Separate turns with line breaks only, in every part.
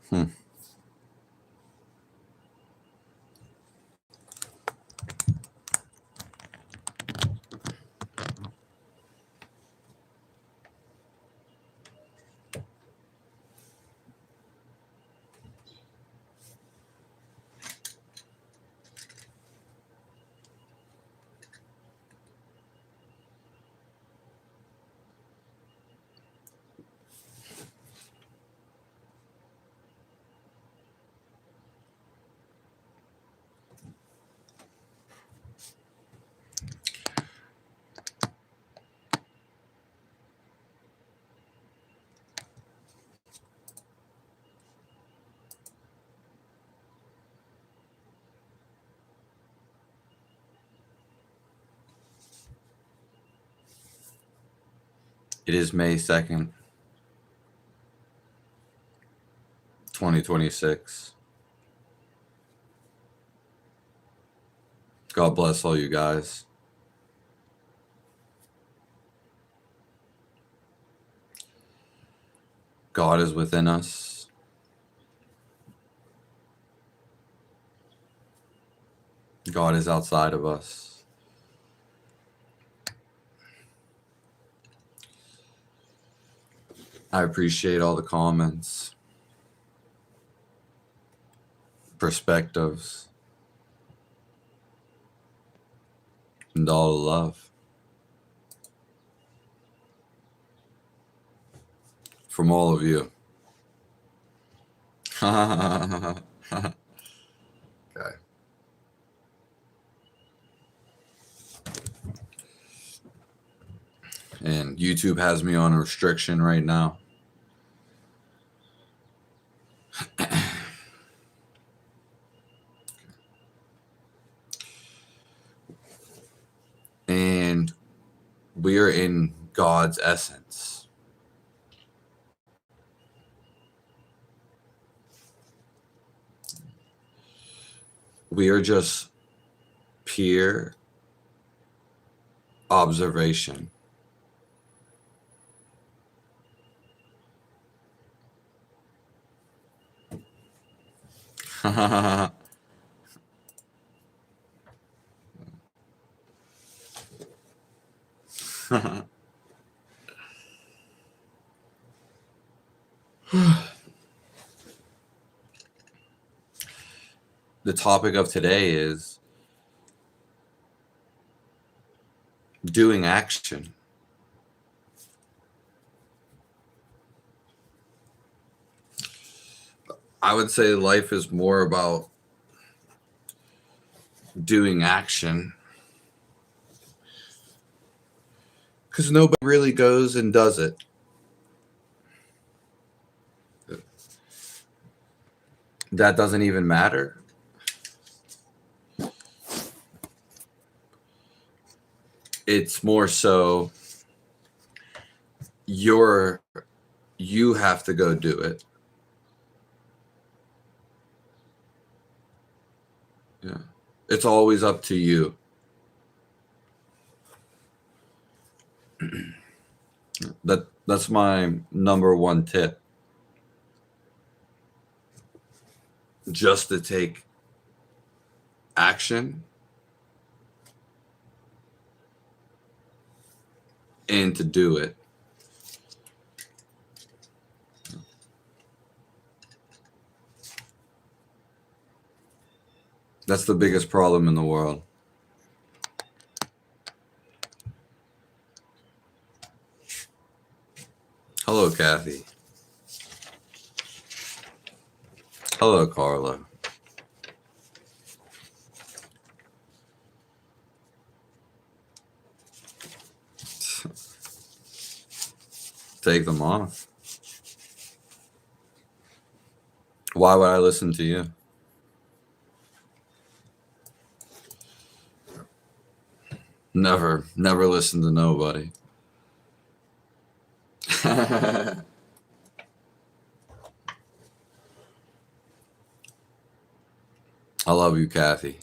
Hmm. It is May 2nd, 2026. God bless all you guys. God is within us. God is outside of us. I appreciate all the comments, perspectives, and all the love from all of you. Okay. And YouTube has me on a restriction right now. And we are in God's essence. We are just pure observation. The topic of today is doing action. I would say life is more about doing action, because nobody really goes and does it. That doesn't even matter. It's more so you have to go do it. Yeah. It's always up to you. That's my number one tip. Just to take action and to do it. That's the biggest problem in the world. Hello, Kathy. Hello, Carla. Take them off. Why would I listen to you? Never listen to nobody. I love you, Kathy.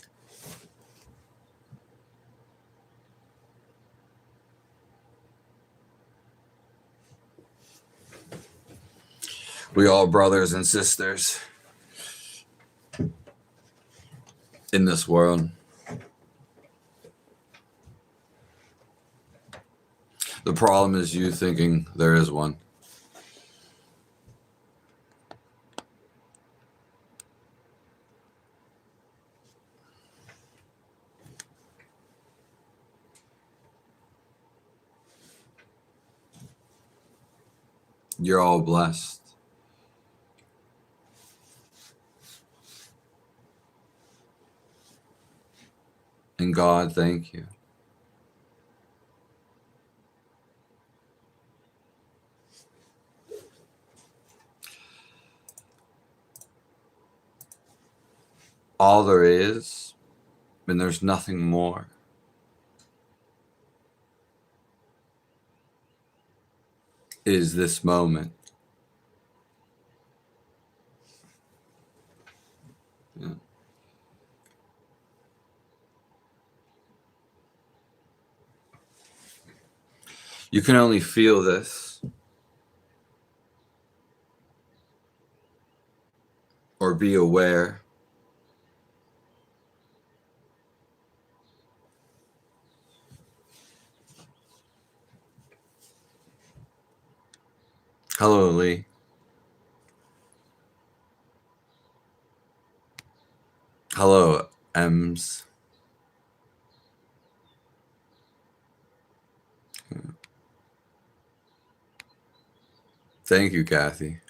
We all brothers and sisters in this world. The problem is you thinking there is one. You're all blessed. And God, thank you. All there is, and there's nothing more, is this moment. Yeah. You can only feel this or be aware. Hello, Lee. Hello, Ems. Thank you, Kathy.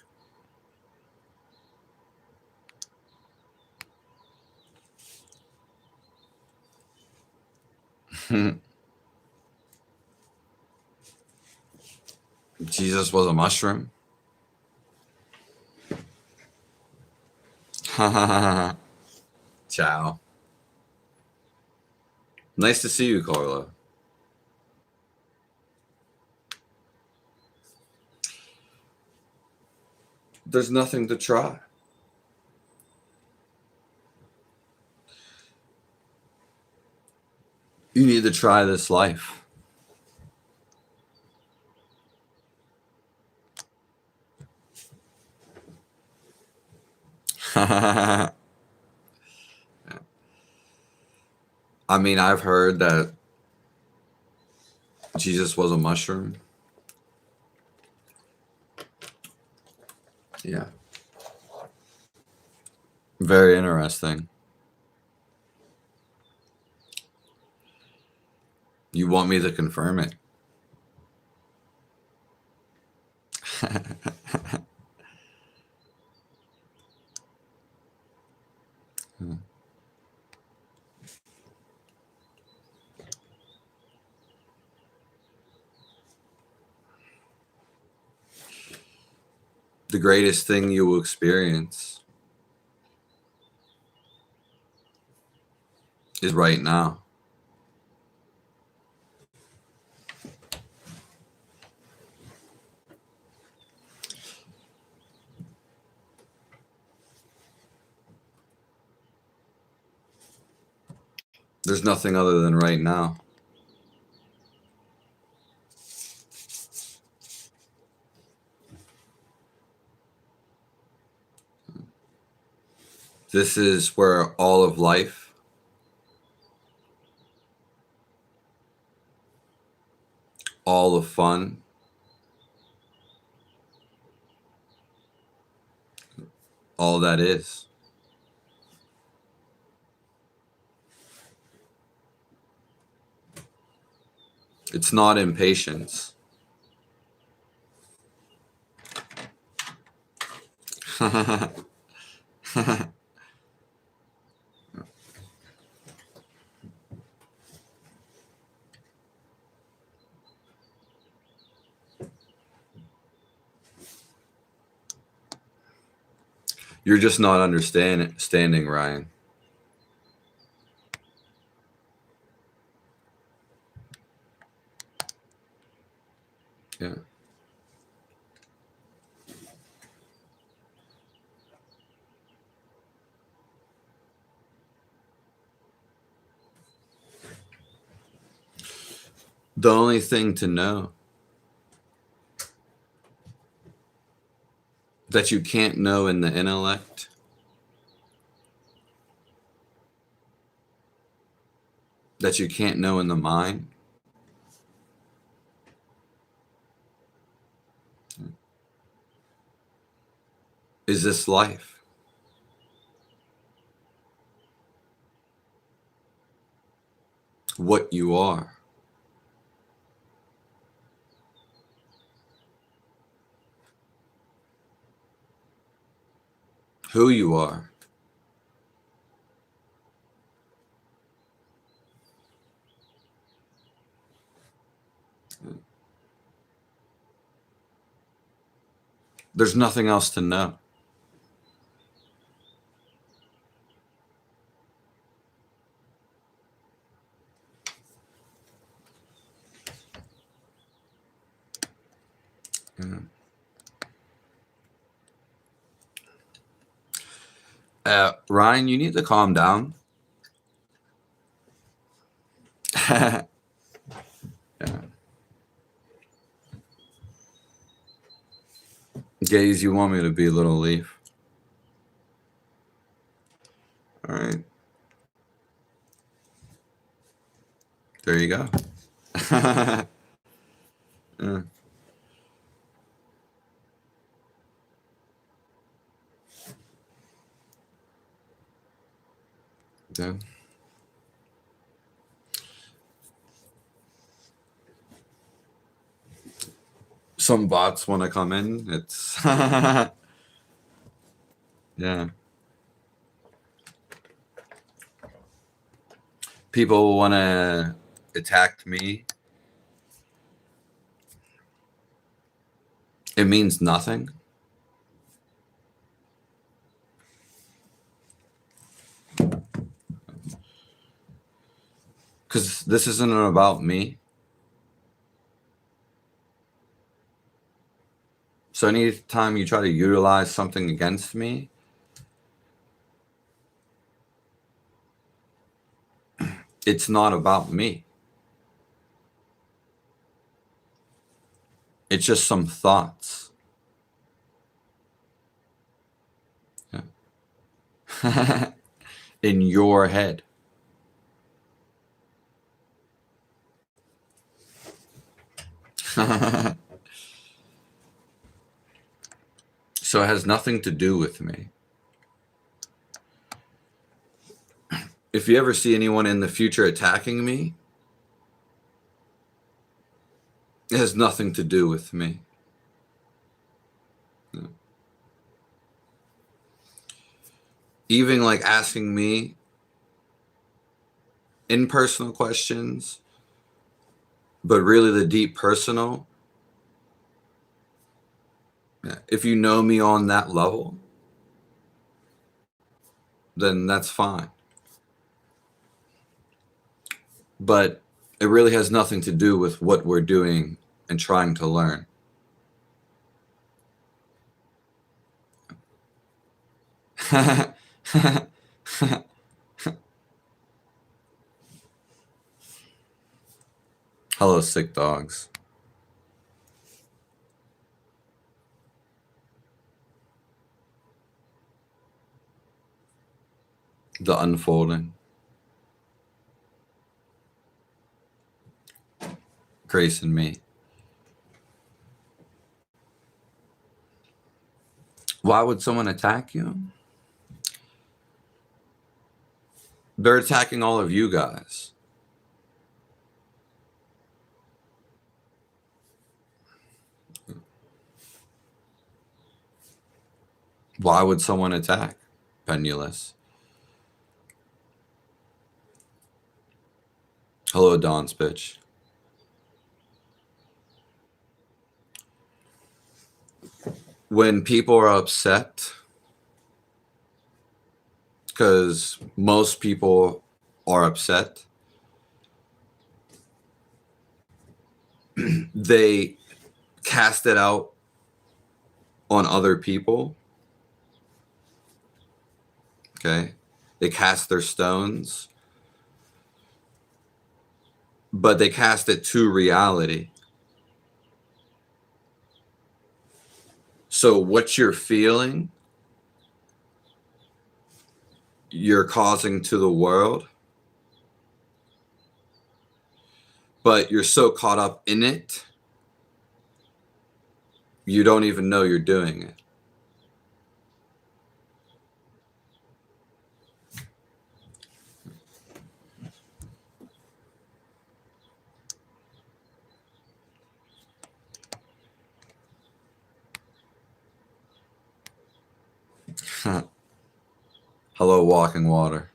Jesus was a mushroom. Ciao. Nice to see you, Carla. There's nothing to try. You need to try this life. I mean, I've heard that Jesus was a mushroom. Yeah. Very interesting. You want me to confirm it? The greatest thing you will experience is right now. There's nothing other than right now. This is where all of life, all the fun, all that is. It's not impatience. You're just not understanding, Ryan. Yeah. The only thing to know that you can't know in the intellect, that you can't know in the mind. Is this life? What you are? Who you are? There's nothing else to know. Ryan, you need to calm down. Yeah. Gaze, you want me to be a little leaf? All right. There you go. Yeah. Yeah. Some bots want to come in. It's yeah. People want to attack me. It means nothing. Because this isn't about me. So anytime you try to utilize something against me, it's not about me. It's just some thoughts. Yeah. In your head. So it has nothing to do with me. If you ever see anyone in the future attacking me, it has nothing to do with me. No. Even like asking me impersonal questions, but really the deep personal, if you know me on that level, then that's fine. But it really has nothing to do with what we're doing and trying to learn. Hello, sick dogs. The unfolding. Grace and me. Why would someone attack you? They're attacking all of you guys. Why would someone attack? Penniless. Hello, Dawn's bitch. When people are upset, because most people are upset, they cast it out on other people. Okay. They cast their stones, but they cast it to reality. So what you're feeling, you're causing to the world, but you're so caught up in it, you don't even know you're doing it. Hello, walking water.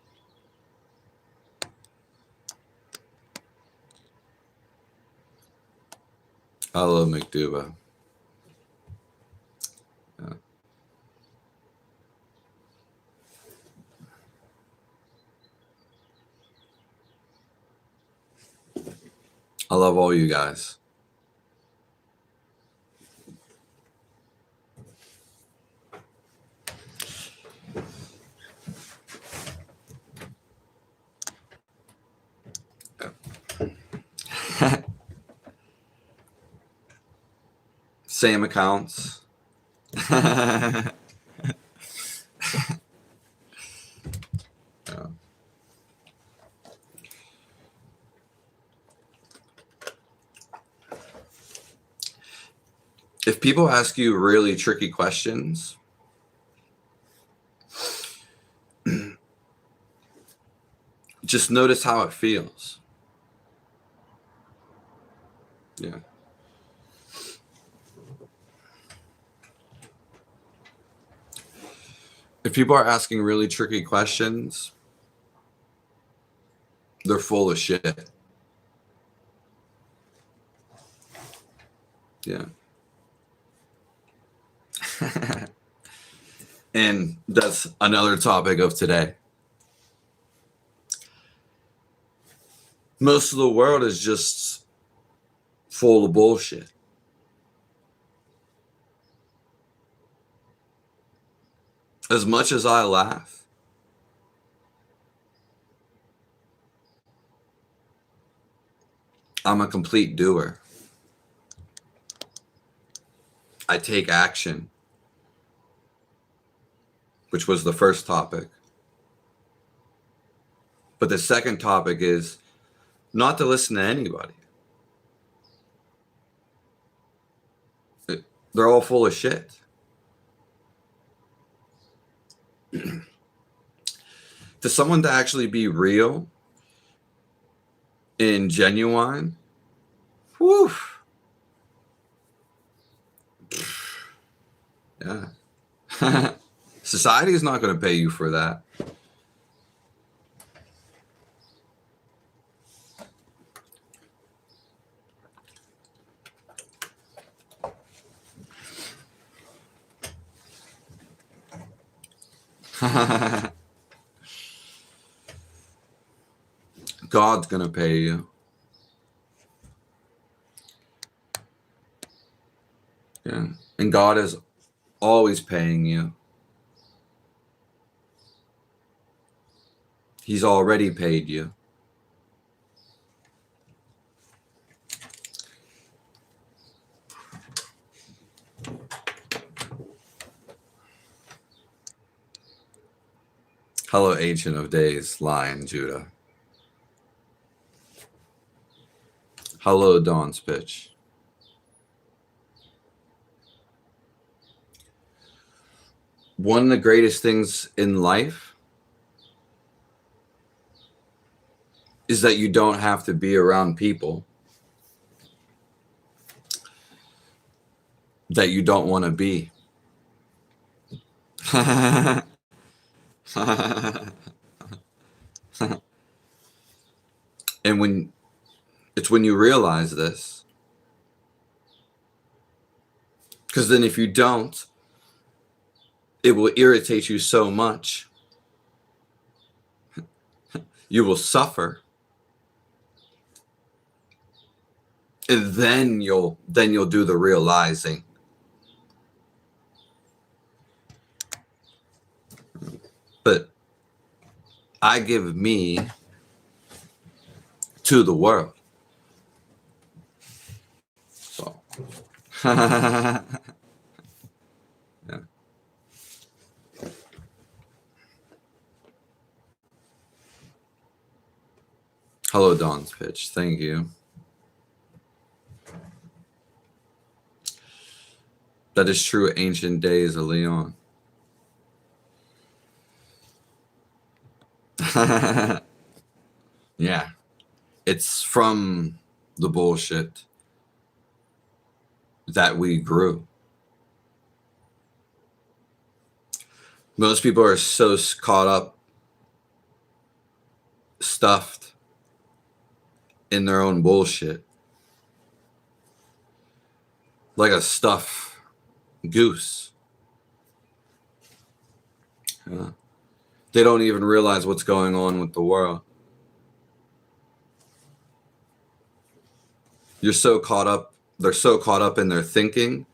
Hello, McDuba. Yeah. I love all you guys. Same accounts. Yeah. If people ask you really tricky questions, just notice how it feels. Yeah. If people are asking really tricky questions, they're full of shit. Yeah. And that's another topic of today. Most of the world is just full of bullshit. As much as I laugh, I'm a complete doer. I take action, which was the first topic. But the second topic is not to listen to anybody. They're all full of shit. To someone to actually be real and genuine, whew. Yeah. Society is not going to pay you for that. God's going to pay you. Yeah. And God is always paying you. He's already paid you. Hello, Ancient of Days, Lion Judah. Hello, Dawn's Pitch. One of the greatest things in life is that you don't have to be around people that you don't want to be. And when you realize this, because then if you don't, it will irritate you so much. You will suffer. And then you'll do the realizing. But I give me to the world. So Hello, Dawn's Pitch. Thank you. That is true. Ancient days of Leon. Yeah. It's from the bullshit that we grew. Most people are so caught up, stuffed in their own bullshit. Like a stuffed goose. Yeah. They don't even realize what's going on with the world. You're so caught up. They're so caught up in their thinking.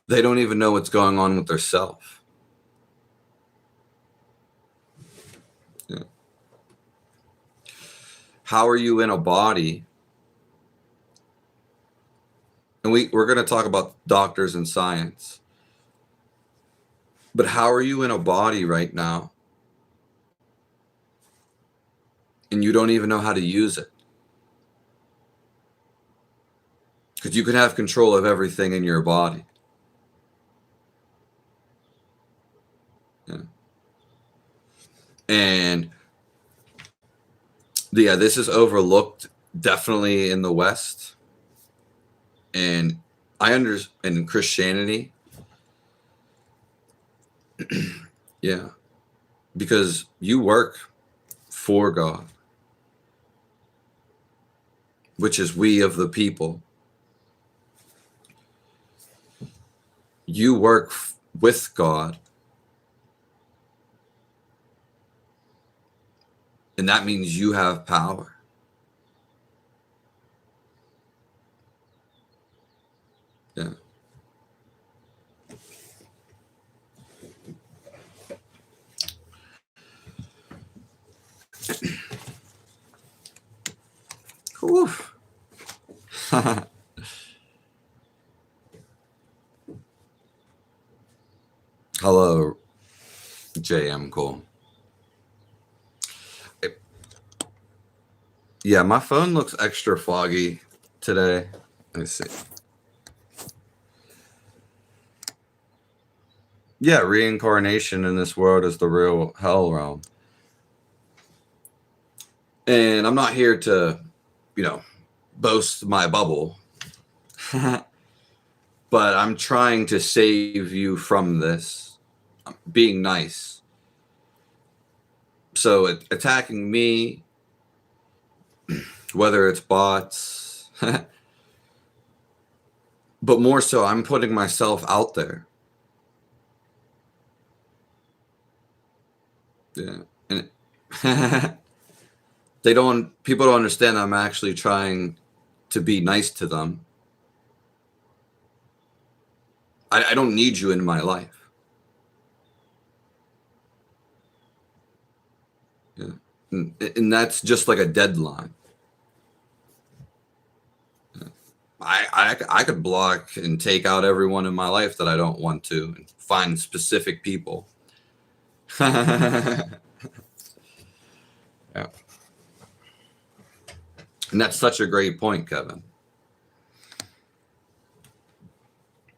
They don't even know what's going on with their self. Yeah. How are you in a body? And we're going to talk about doctors and science. But how are you in a body right now? And you don't even know how to use it. Because you can have control of everything in your body. Yeah. And yeah, this is overlooked definitely in the West. And I understand in Christianity. Yeah. Because you work for God, which is we of the people. You work with God. And that means you have power. Yeah. Oof. Hello, JM Cole. Yeah, my phone looks extra foggy today. Let me see. Yeah, reincarnation in this world is the real hell realm. And I'm not here to, boast my bubble. But I'm trying to save you from this. I'm being nice. So attacking me, whether it's bots, but more so, I'm putting myself out there. Yeah. And people don't understand I'm actually trying to be nice to them. I don't need you in my life. Yeah. And that's just like a deadline. Yeah. I could block and take out everyone in my life that I don't want to and find specific people. Yeah. And that's such a great point, Kevin.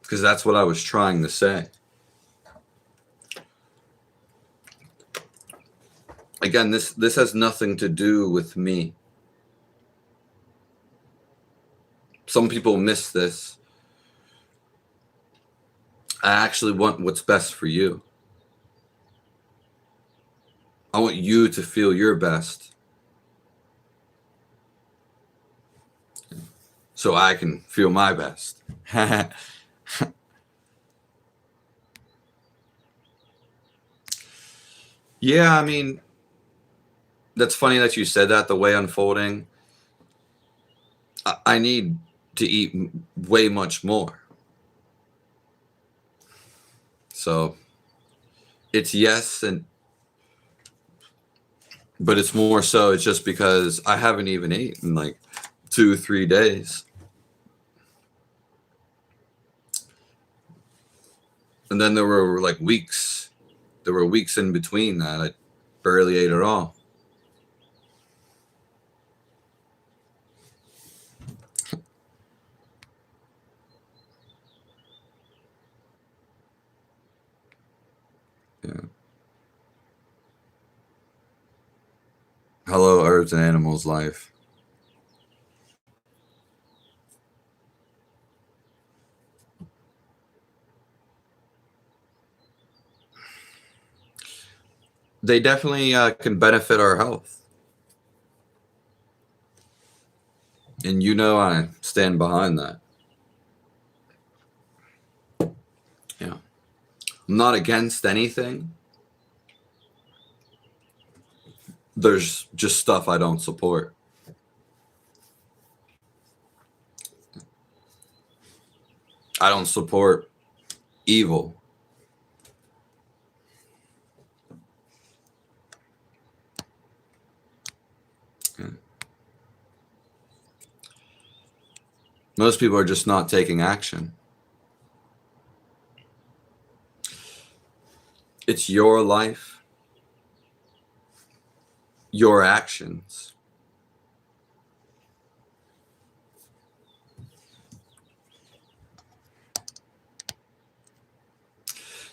Because that's what I was trying to say. Again, this has nothing to do with me. Some people miss this. I actually want what's best for you. I want you to feel your best so I can feel my best. Yeah, I mean, that's funny that you said that, the way unfolding. I need to eat way much more. So it's yes, but it's more so it's just because I haven't even eaten in like 2-3 days. And then there were like weeks. There were weeks in between that I barely ate at all. disturbs an animal's life. They definitely can benefit our health. And you know I stand behind that. Yeah. I'm not against anything. There's just stuff I don't support. I don't support evil. Yeah. Most people are just not taking action. It's your life, your actions.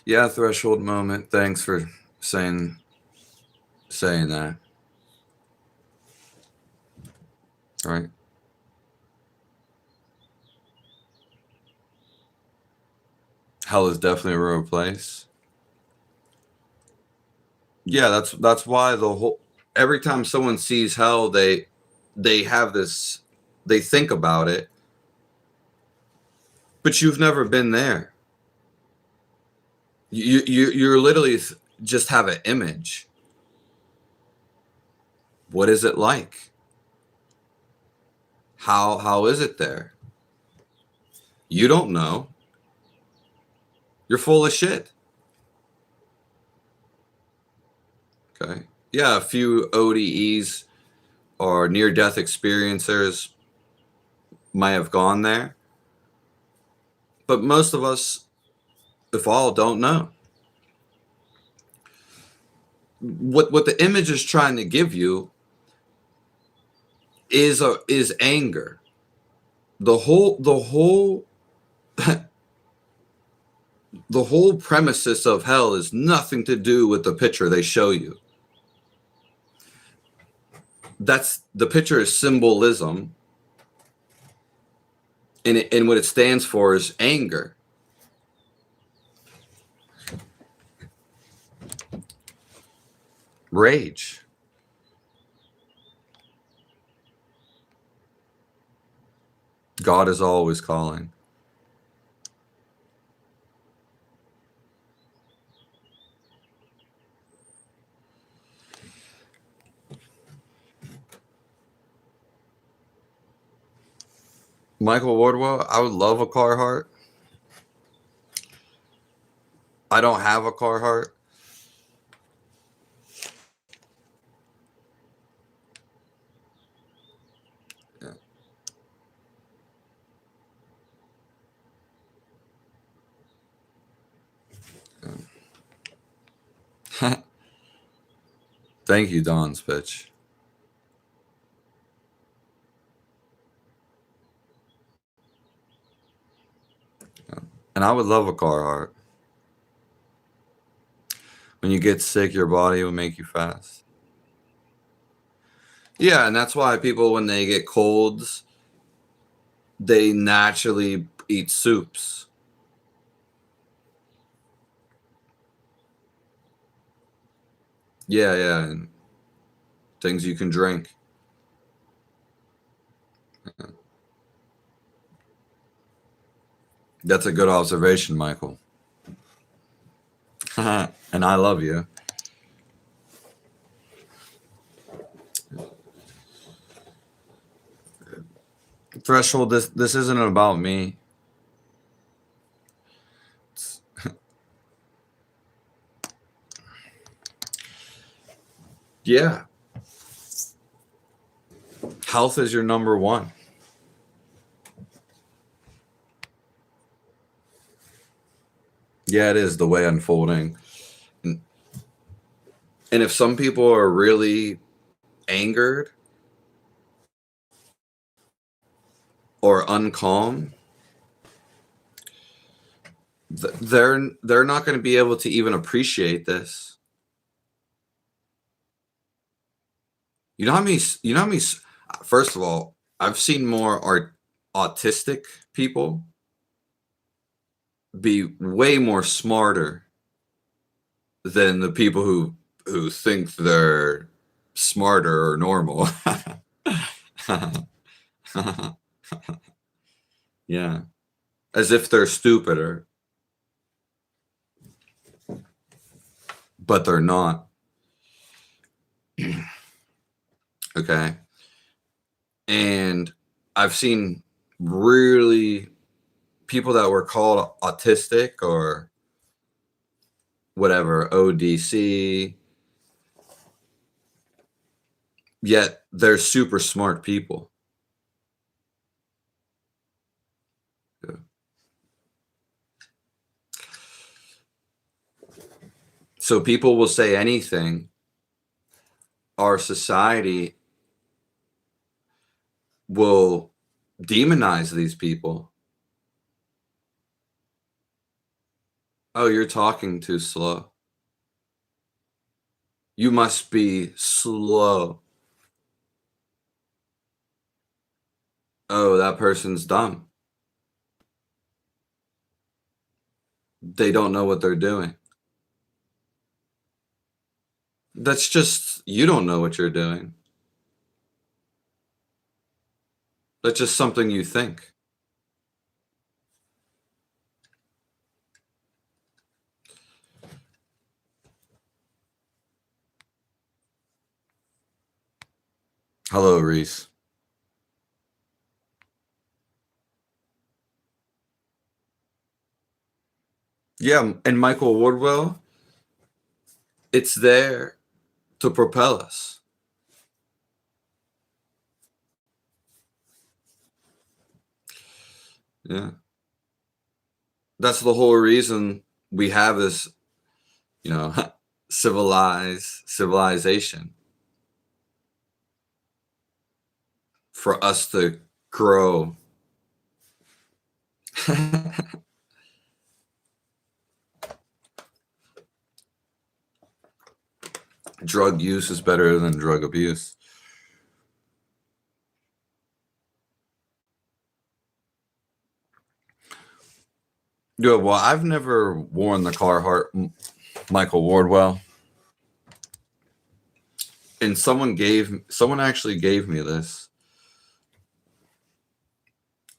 Yeah, threshold moment. Thanks for saying that. Right. Hell is definitely a real place. Yeah, that's why the whole every time someone sees hell, they have this, they think about it, but you've never been there. You're literally just have an image. What is it like? How is it there? You don't know. You're full of shit. Okay. Yeah, a few ODEs or near-death experiencers might have gone there, but most of us, if all, don't know. What the image is trying to give you is anger. The whole the whole premises of hell is nothing to do with the picture they show you. That's the picture is symbolism, and what it stands for is anger. Rage. God is always calling. Michael Wardwell, I would love a Carhartt. I don't have a Carhartt. Yeah. Yeah. Thank you, Don's pitch. Yeah. And I would love a Carhartt. When you get sick, your body will make you fast. Yeah, and that's why people, when they get colds, they naturally eat soups. Yeah, yeah, and things you can drink. Yeah. That's a good observation, Michael. And I love you. Threshold, this isn't about me. Yeah. Health is your number one. Yeah, it is the way unfolding. And if some people are really angered or uncalm, they're not going to be able to even appreciate this. You know how many? You know how many? First of all, I've seen more autistic people be way more smarter than the people who think they're smarter or normal. Yeah, as if they're stupider, but they're not. Okay, and I've seen really people that were called autistic or whatever, ODC, yet they're super smart people. Yeah. So people will say anything. Our society will demonize these people. Oh, you're talking too slow. You must be slow. Oh, that person's dumb. They don't know what they're doing. That's just, you don't know what you're doing. That's just something you think. Hello, Reese. Yeah, and Michael Wardwell, it's there to propel us. Yeah. That's the whole reason we have this, you know, civilization for us to grow. Drug use is better than drug abuse. Yeah, well, I've never worn the Carhartt Michael Wardwell, and someone actually gave me this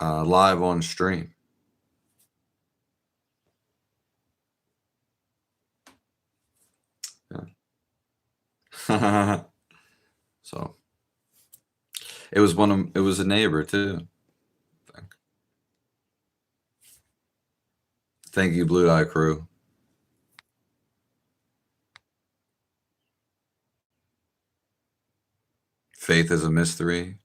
live on stream. Yeah. So it was a neighbor too. I think. Thank you, Blue Eye Crew. Faith is a mystery.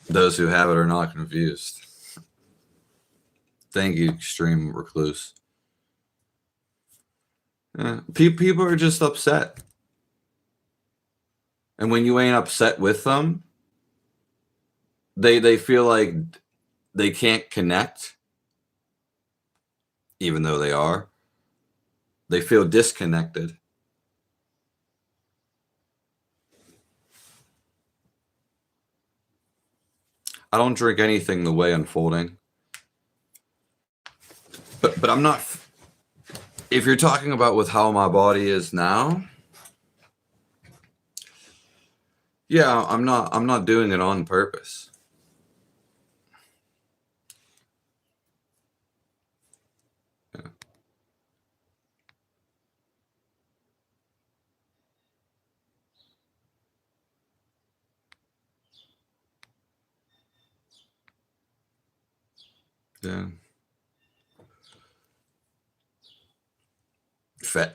Those who have it are not confused. Thank you, Extreme Recluse. Yeah. People are just upset. And when you ain't upset with them, they feel like they can't connect, even though they are. They feel disconnected. I don't drink anything the way unfolding. But I'm not. If you're talking about with how my body is now, yeah, I'm not doing it on purpose. Yeah. Yeah.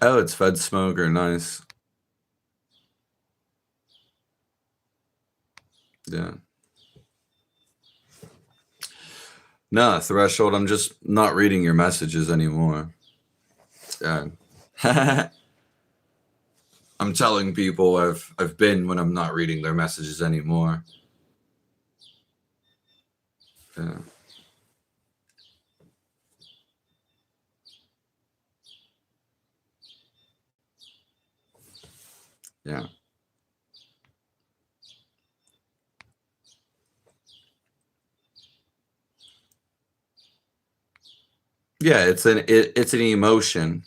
Oh, it's Fed Smoker. Nice. Yeah. No, Threshold, I'm just not reading your messages anymore. Yeah. I'm telling people I've been when I'm not reading their messages anymore. Yeah. Yeah. Yeah, it's an emotion.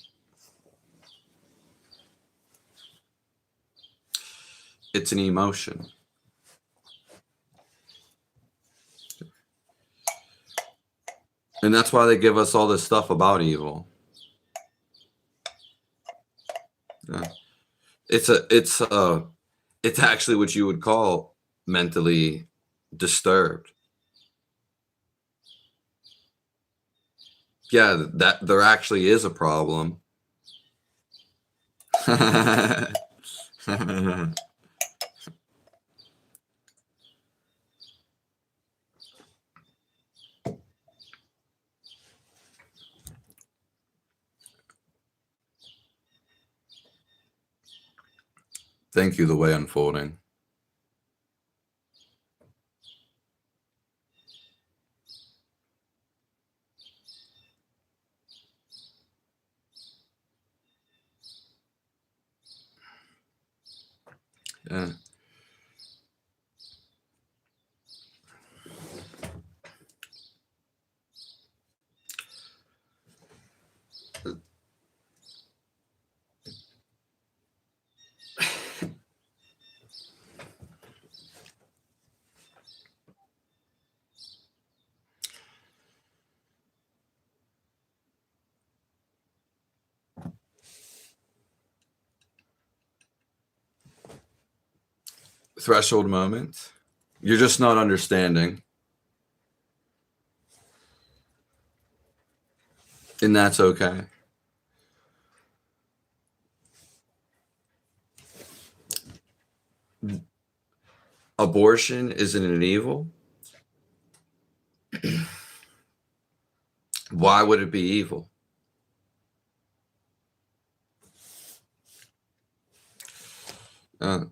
It's an emotion. And that's why they give us all this stuff about evil. Yeah. It's actually what you would call mentally disturbed. Yeah, that there actually is a problem. Thank you, the way unfolding. Yeah. Threshold moment. You're just not understanding. And that's okay. Abortion isn't an evil. Why would it be evil? Uh,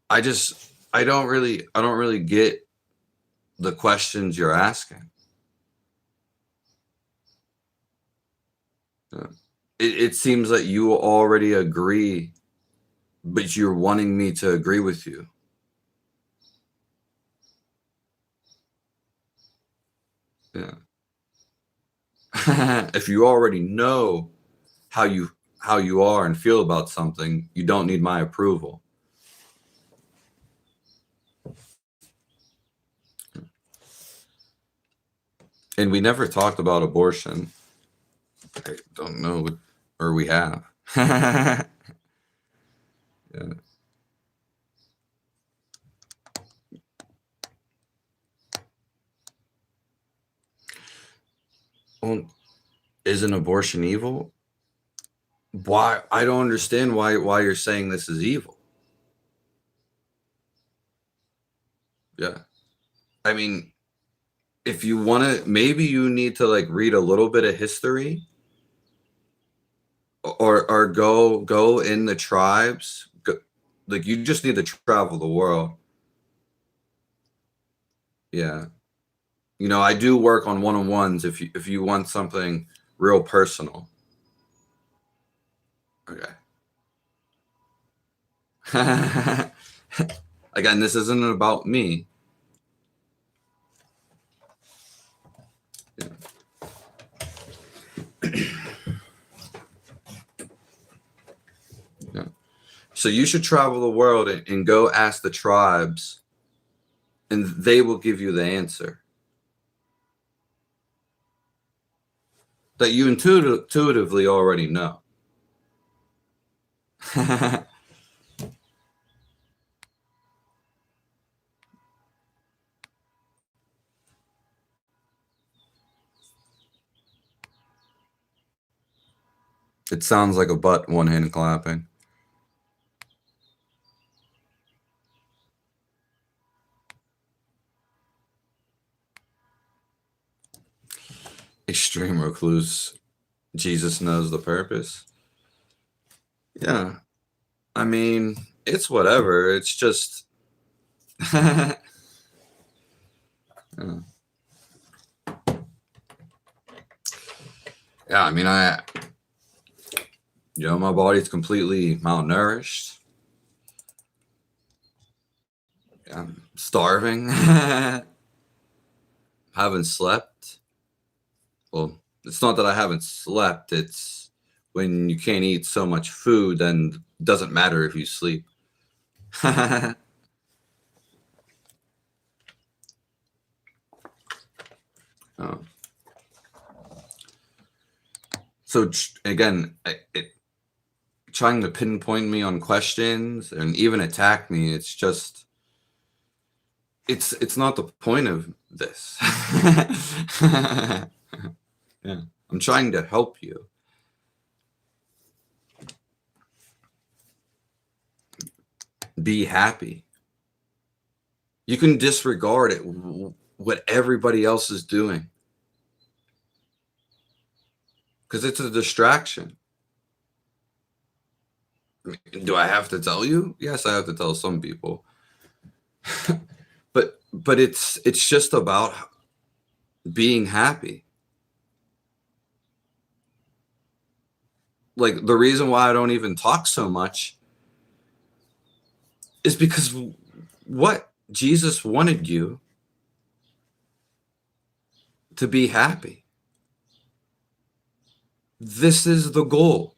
I just I don't really get the questions you're asking. Uh, it seems that you already agree, but you're wanting me to agree with you. Yeah. If you already know how you are and feel about something, you don't need my approval. And we never talked about abortion. I don't know, or we have. Yeah. Well, isn't abortion evil? Why? I don't understand why you're saying this is evil. Yeah. I mean, if you want to, maybe you need to like read a little bit of history, or go in the tribes. Like you just need to travel the world. Yeah. I do work on one-on-ones if you want something real personal. Okay. Again, this isn't about me. Yeah. Yeah. So you should travel the world and go ask the tribes, and they will give you the answer that you intuitively already know. It sounds like a butt one hand clapping. Extreme recluse. Jesus knows the purpose. Yeah. I mean, it's whatever. It's just. Yeah. Yeah, I mean, my body's completely malnourished. I'm starving. Haven't slept. Well, It's not that I haven't slept. It's when you can't eat so much food, then it doesn't matter if you sleep. Oh. So again, trying to pinpoint me on questions and even attack me, it's just it's not the point of this. Yeah. I'm trying to help you. Be happy. You can disregard it, what everybody else is doing, because it's a distraction. I mean, do I have to tell you? Yes, I have to tell some people. but it's just about being happy. Like, the reason why I don't even talk so much is because what Jesus wanted you to be happy. This is the goal.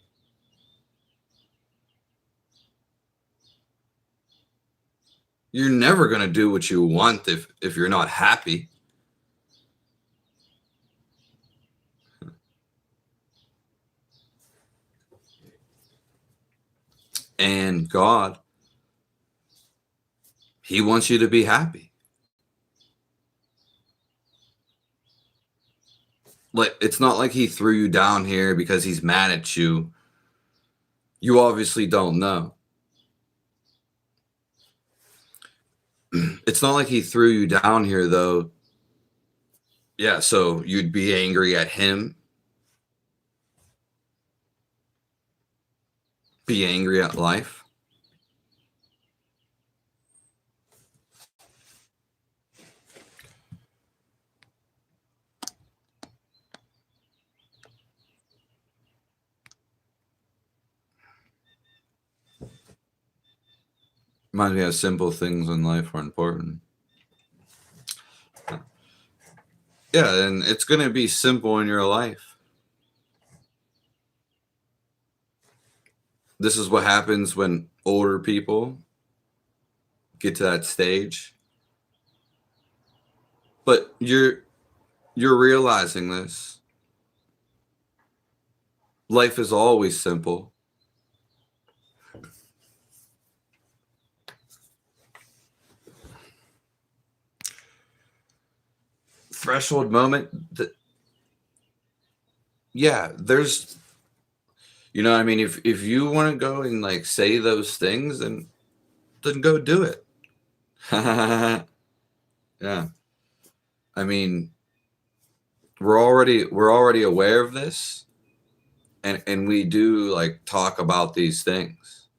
You're never going to do what you want if you're not happy. And God, he wants you to be happy. Like, it's not like he threw you down here because he's mad at you. You obviously don't know. It's not like he threw you down here, though. Yeah, so you'd be angry at him. Be angry at life. Reminds me of simple things in life are important. Yeah, and it's going to be simple in your life. This is what happens when older people get to that stage. But you're realizing this. Life is always simple. Threshold moment, yeah, there's, you know, I mean, if you want to go and like say those things, then go do it. Yeah. I mean, we're already aware of this, and we do like talk about these things.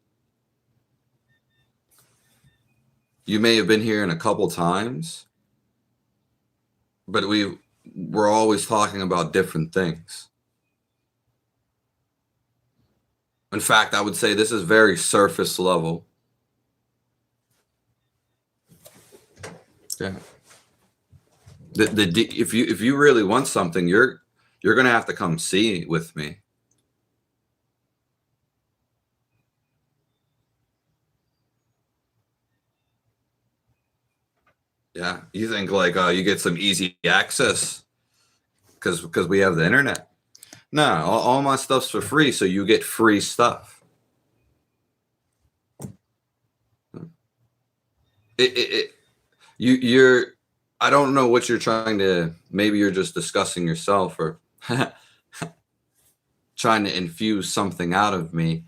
You may have been here in a couple times, but we're always talking about different things. In fact, I would say this is very surface level. Yeah. If you really want something, you're gonna have to come see with me. Yeah, you think like you get some easy access because we have the internet. No, all my stuff's for free, so you get free stuff. You're. I don't know what you're trying to. Maybe you're just discussing yourself or trying to infuse something out of me.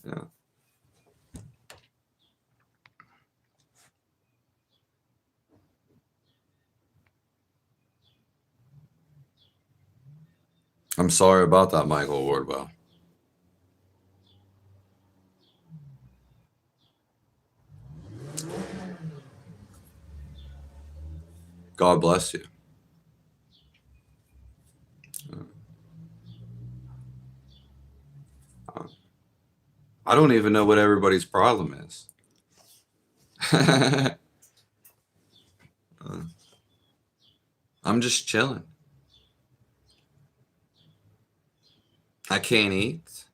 Yeah. I'm sorry about that, Michael Wardwell. God bless you. I don't even know what everybody's problem is. I'm just chilling. I can't eat.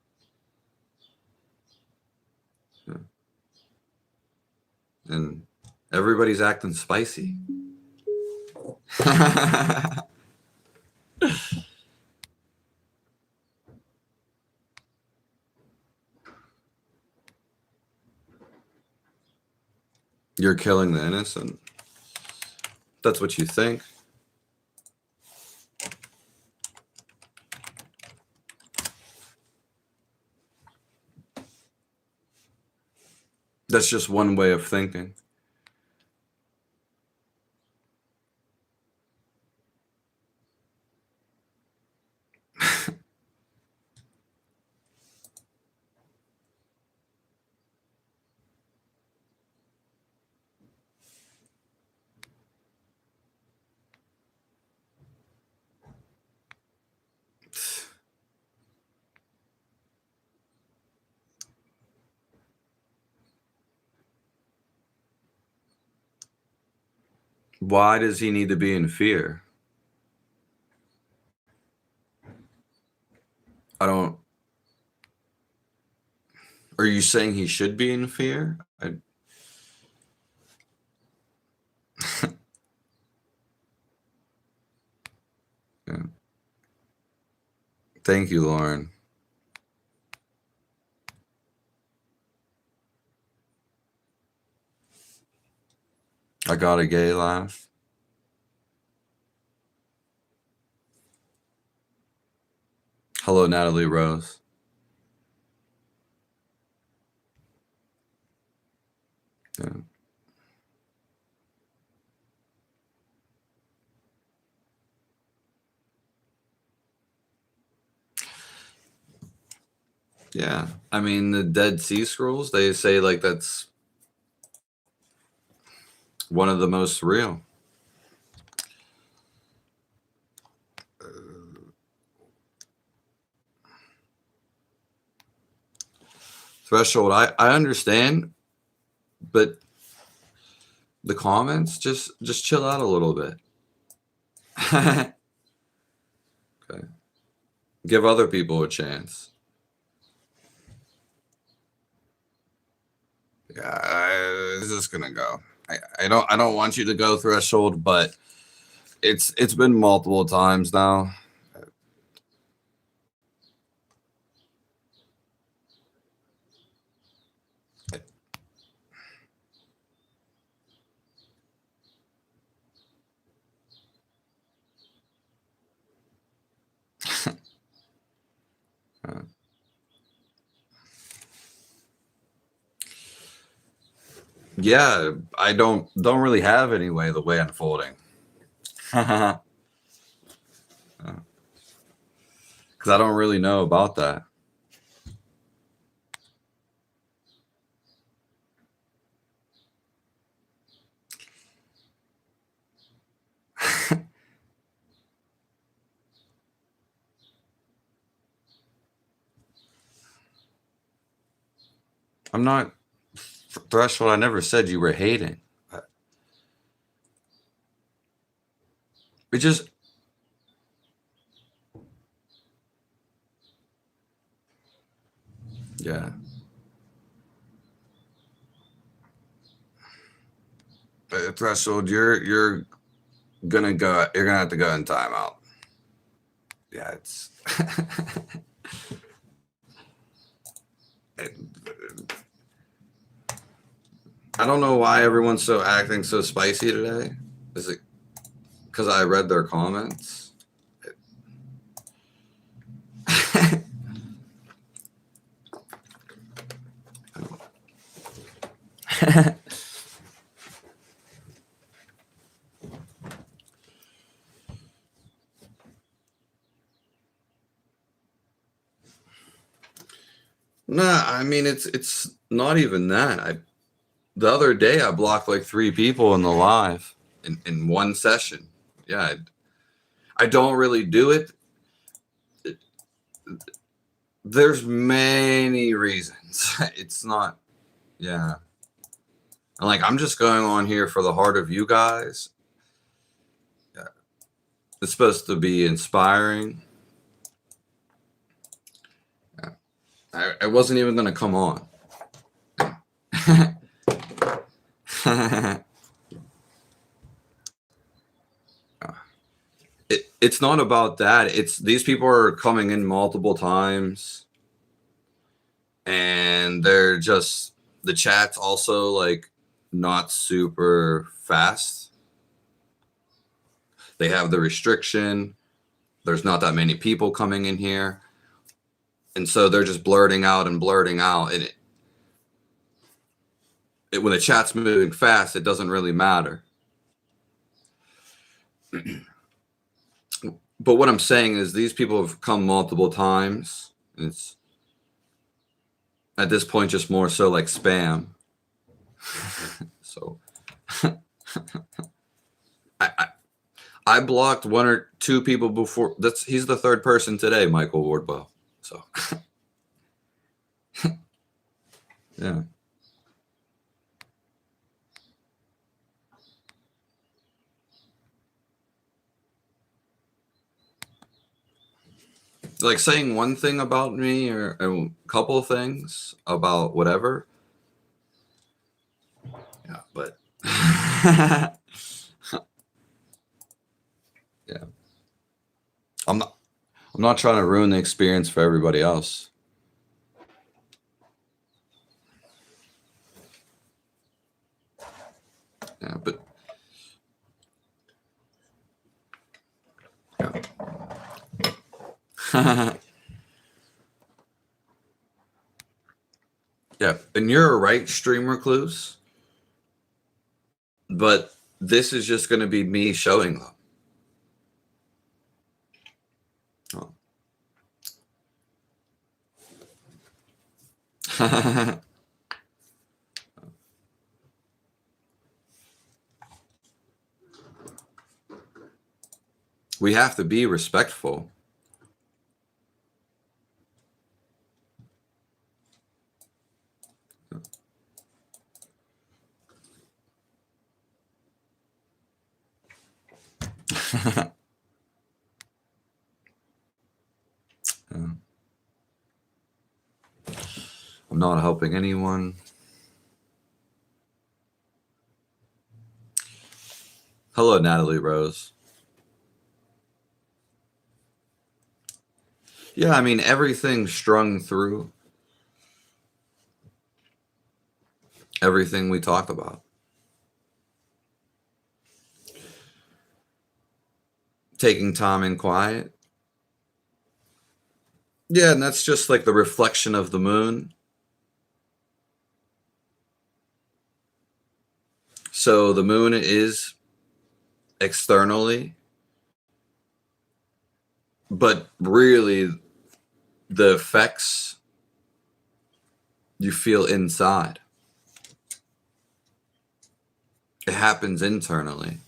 And everybody's acting spicy. You're killing the innocent. That's what you think. That's just one way of thinking. Why does he need to be in fear? I don't. Are you saying he should be in fear? Yeah. Thank you, Lauren. I got a gay laugh. Hello, Natalie Rose. Yeah. Yeah. I mean, the Dead Sea Scrolls, they say like that's one of the most real. Threshold, I understand, but the comments, just chill out a little bit. Okay. Give other people a chance. Yeah, this is gonna go. I don't want you to go, Threshold, but it's been multiple times now. Yeah, I don't really have any way the way unfolding. Because I don't really know about that. I'm not Threshold. I never said you were hating. It just yeah. Threshold, you're gonna go. You're gonna have to go in timeout. Yeah, it's. I don't know why everyone's so acting so spicy today. Is it because I read their comments? Nah, I mean it's not even that. The other day I blocked like 3 people in the live in one session. Yeah, I don't really do it. There's many reasons. It's not. Yeah. And like I'm just going on here for the heart of you guys. Yeah. It's supposed to be inspiring. I wasn't even going to come on. It's not about that. It's these people are coming in multiple times, and they're just, the chat's also like not super fast. They have the restriction. There's not that many people coming in here. And so they're just blurting out and blurting out. And when the chat's moving fast, it doesn't really matter. But what I'm saying is these people have come multiple times. And it's at this point just more so like spam. So I blocked one or two people before. He's the third person today, Michael Wardwell. So yeah. Like saying one thing about me or a couple of things about whatever. Yeah, but yeah. I'm not trying to ruin the experience for everybody else. Yeah, but yeah. Yeah, and you're a right stream recluse, but this is just going to be me showing them. Oh. We have to be respectful. I'm not helping anyone. Hello, Natalie Rose. Yeah, I mean, everything strung through. Everything we talked about. Taking time and quiet. Yeah, and that's just like the reflection of the moon. So the moon is externally, but really the effects you feel inside. It happens internally.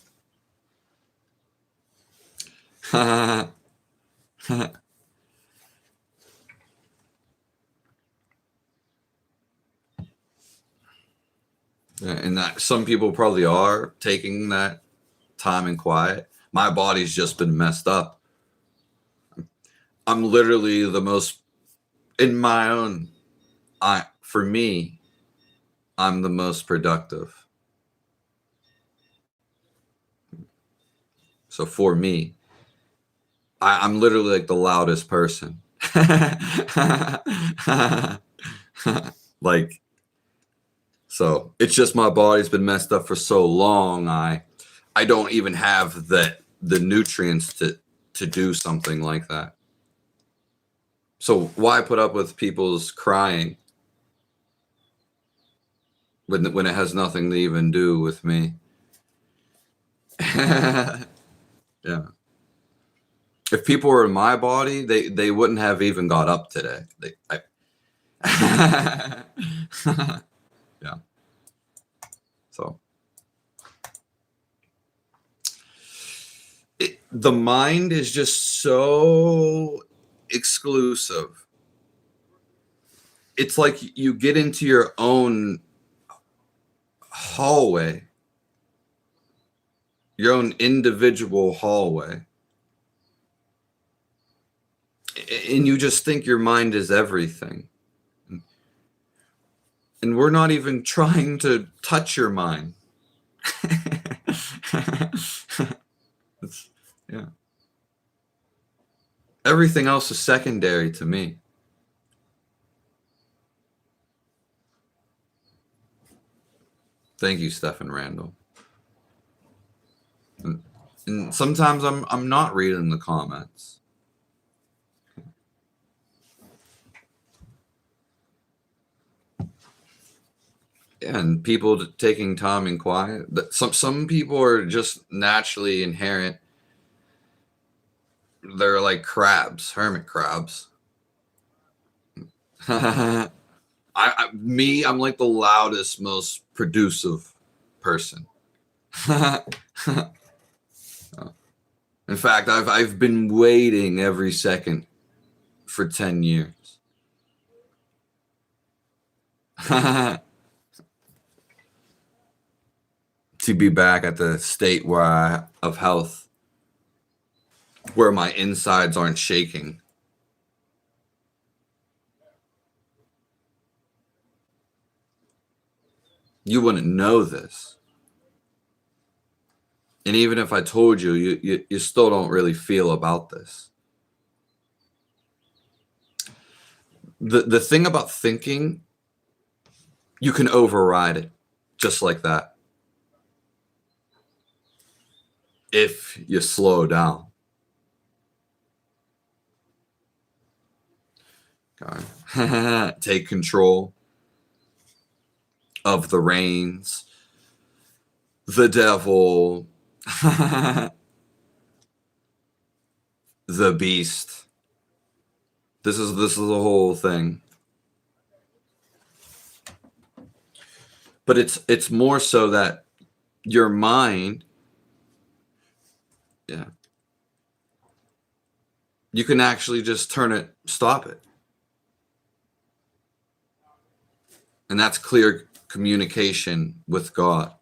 And that some people probably are taking that time and quiet. My body's just been messed up. I'm literally the most, in my own, for me, I'm the most productive. So for me, I'm literally like the loudest person. Like, so it's just my body's been messed up for so long. I don't even have the nutrients to do something like that. So why put up with people's crying when it has nothing to even do with me? Yeah. If people were in my body, they wouldn't have even got up today. Yeah. So the mind is just so exclusive. It's like you get into your own hallway, your own individual hallway, and you just think your mind is everything. And we're not even trying to touch your mind. Yeah. Everything else is secondary to me. Thank you, Stephen Randall. And sometimes I'm not reading the comments. And people taking time and quiet. Some people are just naturally inherent. They're like crabs, hermit crabs. I'm like the loudest, most producive person. In fact, I've been waiting every second for 10 years. To be back at the state of health where my insides aren't shaking. You wouldn't know this. And even if I told you, you still don't really feel about this. The thing about thinking, you can override it just like that. If you slow down. Okay. Take control of the reins, the devil, the beast. This is the whole thing. But it's more so that your mind, yeah, you can actually just turn it, stop it. And that's clear communication with God.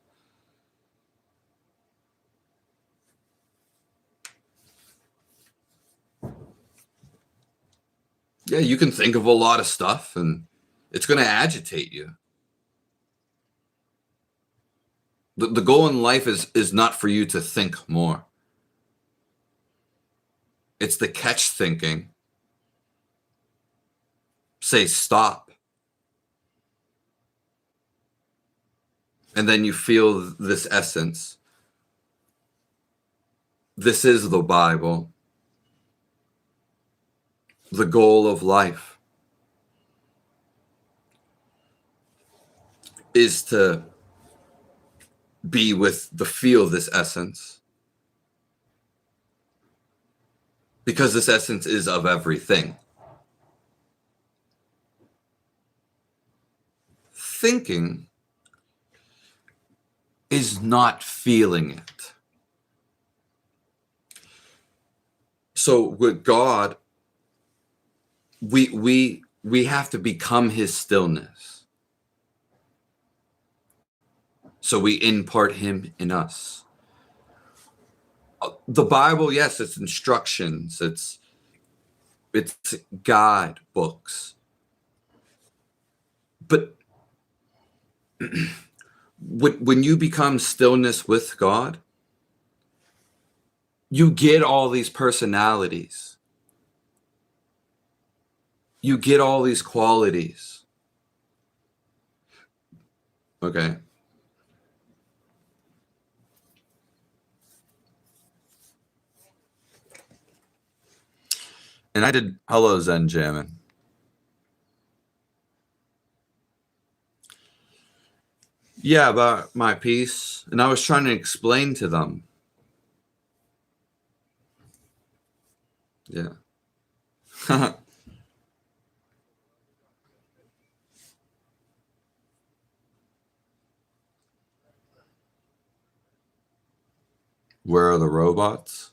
Yeah, you can think of a lot of stuff and it's going to agitate you. The goal in life is not for you to think more. It's the catch thinking. Say stop. And then you feel this essence. This is the Bible. The goal of life is to feel this essence. Because this essence is of everything. Thinking is not feeling it. So with God, we have to become his stillness. So we impart him in us. The Bible, yes, it's instructions, it's guide books. But when you become stillness with God, you get all these personalities. You get all these qualities. Okay. And I did Hello Zen Jamming. Yeah, about my piece. And I was trying to explain to them. Yeah. Where are the robots?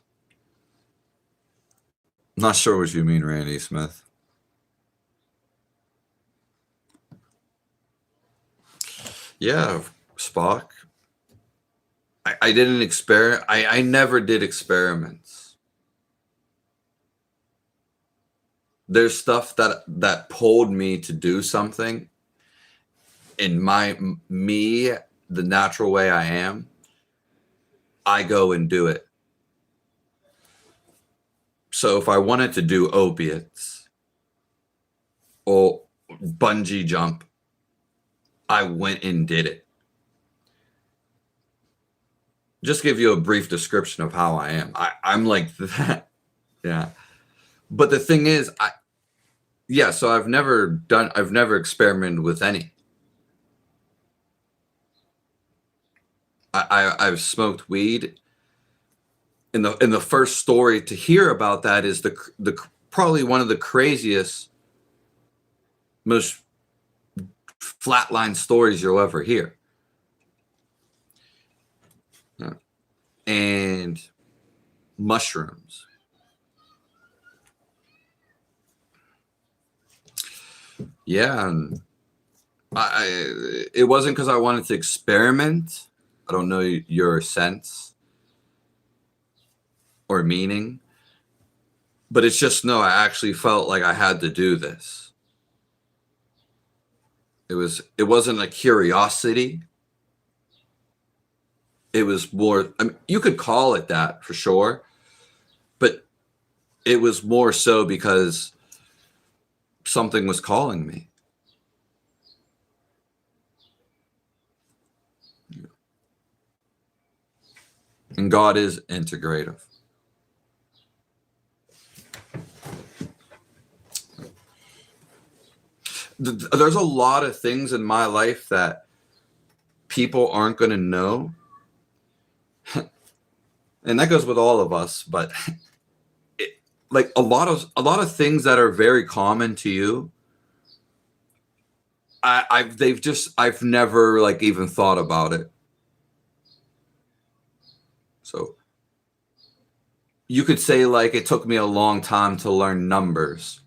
Not sure what you mean, Randy Smith. Yeah, Spock. I didn't experiment. I never did experiments. There's stuff that pulled me to do something, in me, the natural way I am, I go and do it. So if I wanted to do opiates or bungee jump, I went and did it. Just give you a brief description of how I am. I'm like that. Yeah. But the thing is, so I've never experimented with any. I've smoked weed. And the first story to hear about that is the probably one of the craziest, most flatline stories you'll ever hear. And mushrooms. Yeah, and it wasn't because I wanted to experiment. I don't know your sense or meaning, but it's just, no, I actually felt like I had to do this. It wasn't a curiosity. It was more, I mean, you could call it that for sure, but it was more so because something was calling me. And God is integrative. There's a lot of things in my life that people aren't going to know. And that goes with all of us, but like a lot of things that are very common to you, I've never like even thought about it. So you could say like it took me a long time to learn numbers,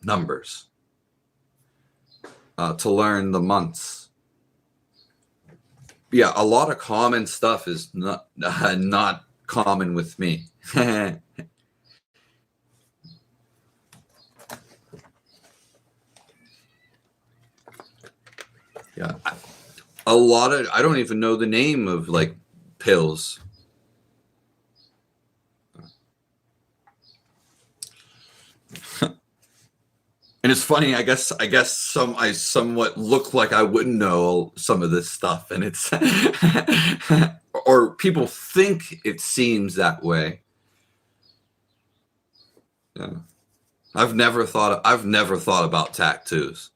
to learn the months. Yeah, a lot of common stuff is not common with me. Yeah, a lot of, I don't even know the name of like pills. And it's funny, I guess I somewhat look like I wouldn't know some of this stuff, and it's or people think it seems that way. Yeah. I've never thought about tattoos.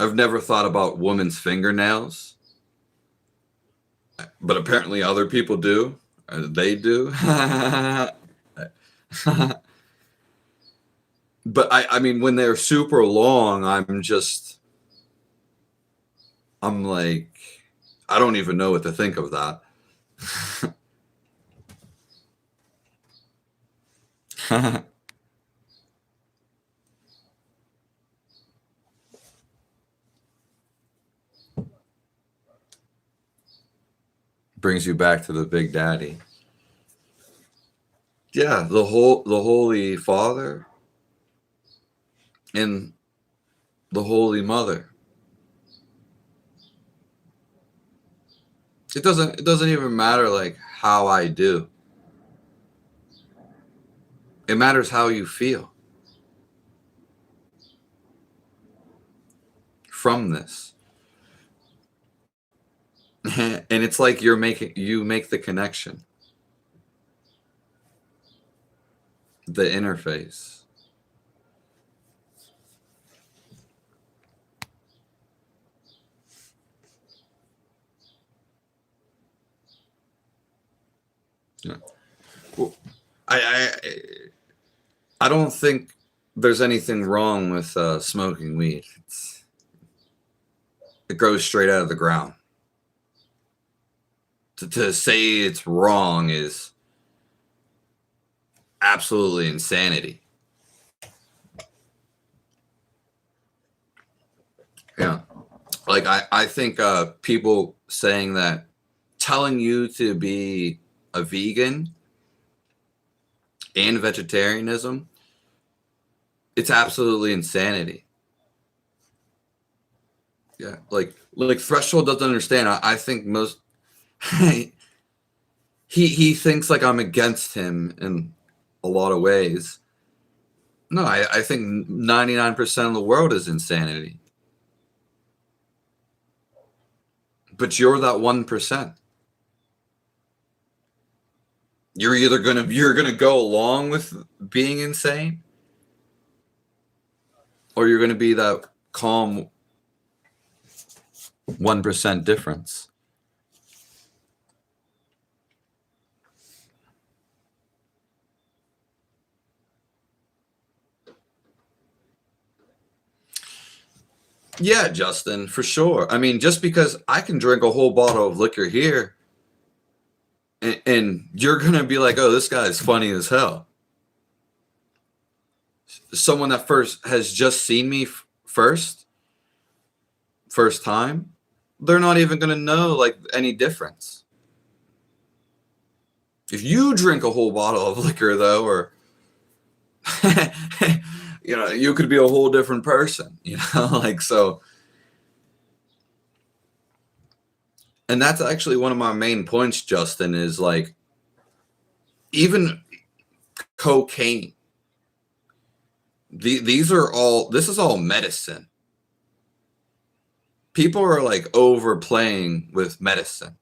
I've never thought about women's fingernails. But apparently other people do. They do. But I mean, when they're super long, I'm like, I don't even know what to think of that. Brings you back to the Big Daddy. Yeah, the Holy Father and the Holy Mother. It doesn't even matter like how I do. It matters how you feel from this. And it's like you make the connection. The interface. Yeah. Well, I don't think there's anything wrong with smoking weed. It grows straight out of the ground. To say it's wrong is absolutely insanity. Yeah. Like I think people saying that, telling you to be a vegan and vegetarianism It's absolutely insanity. Yeah, like Threshold doesn't understand. I think most he thinks like I'm against him in a lot of ways. No, I think 99% of the world is insanity. But you're that 1%. You're gonna go along with being insane, or you're gonna be that calm 1% difference. Yeah, Justin, for sure. I mean, just because I can drink a whole bottle of liquor here, and you're gonna be like, "Oh, this guy is funny as hell." Someone that first has just seen me first time, they're not even gonna know like any difference. If you drink a whole bottle of liquor, though, or you could be a whole different person, like so. And that's actually one of my main points, Justin, is like even cocaine. This is all medicine. People are like overplaying with medicine.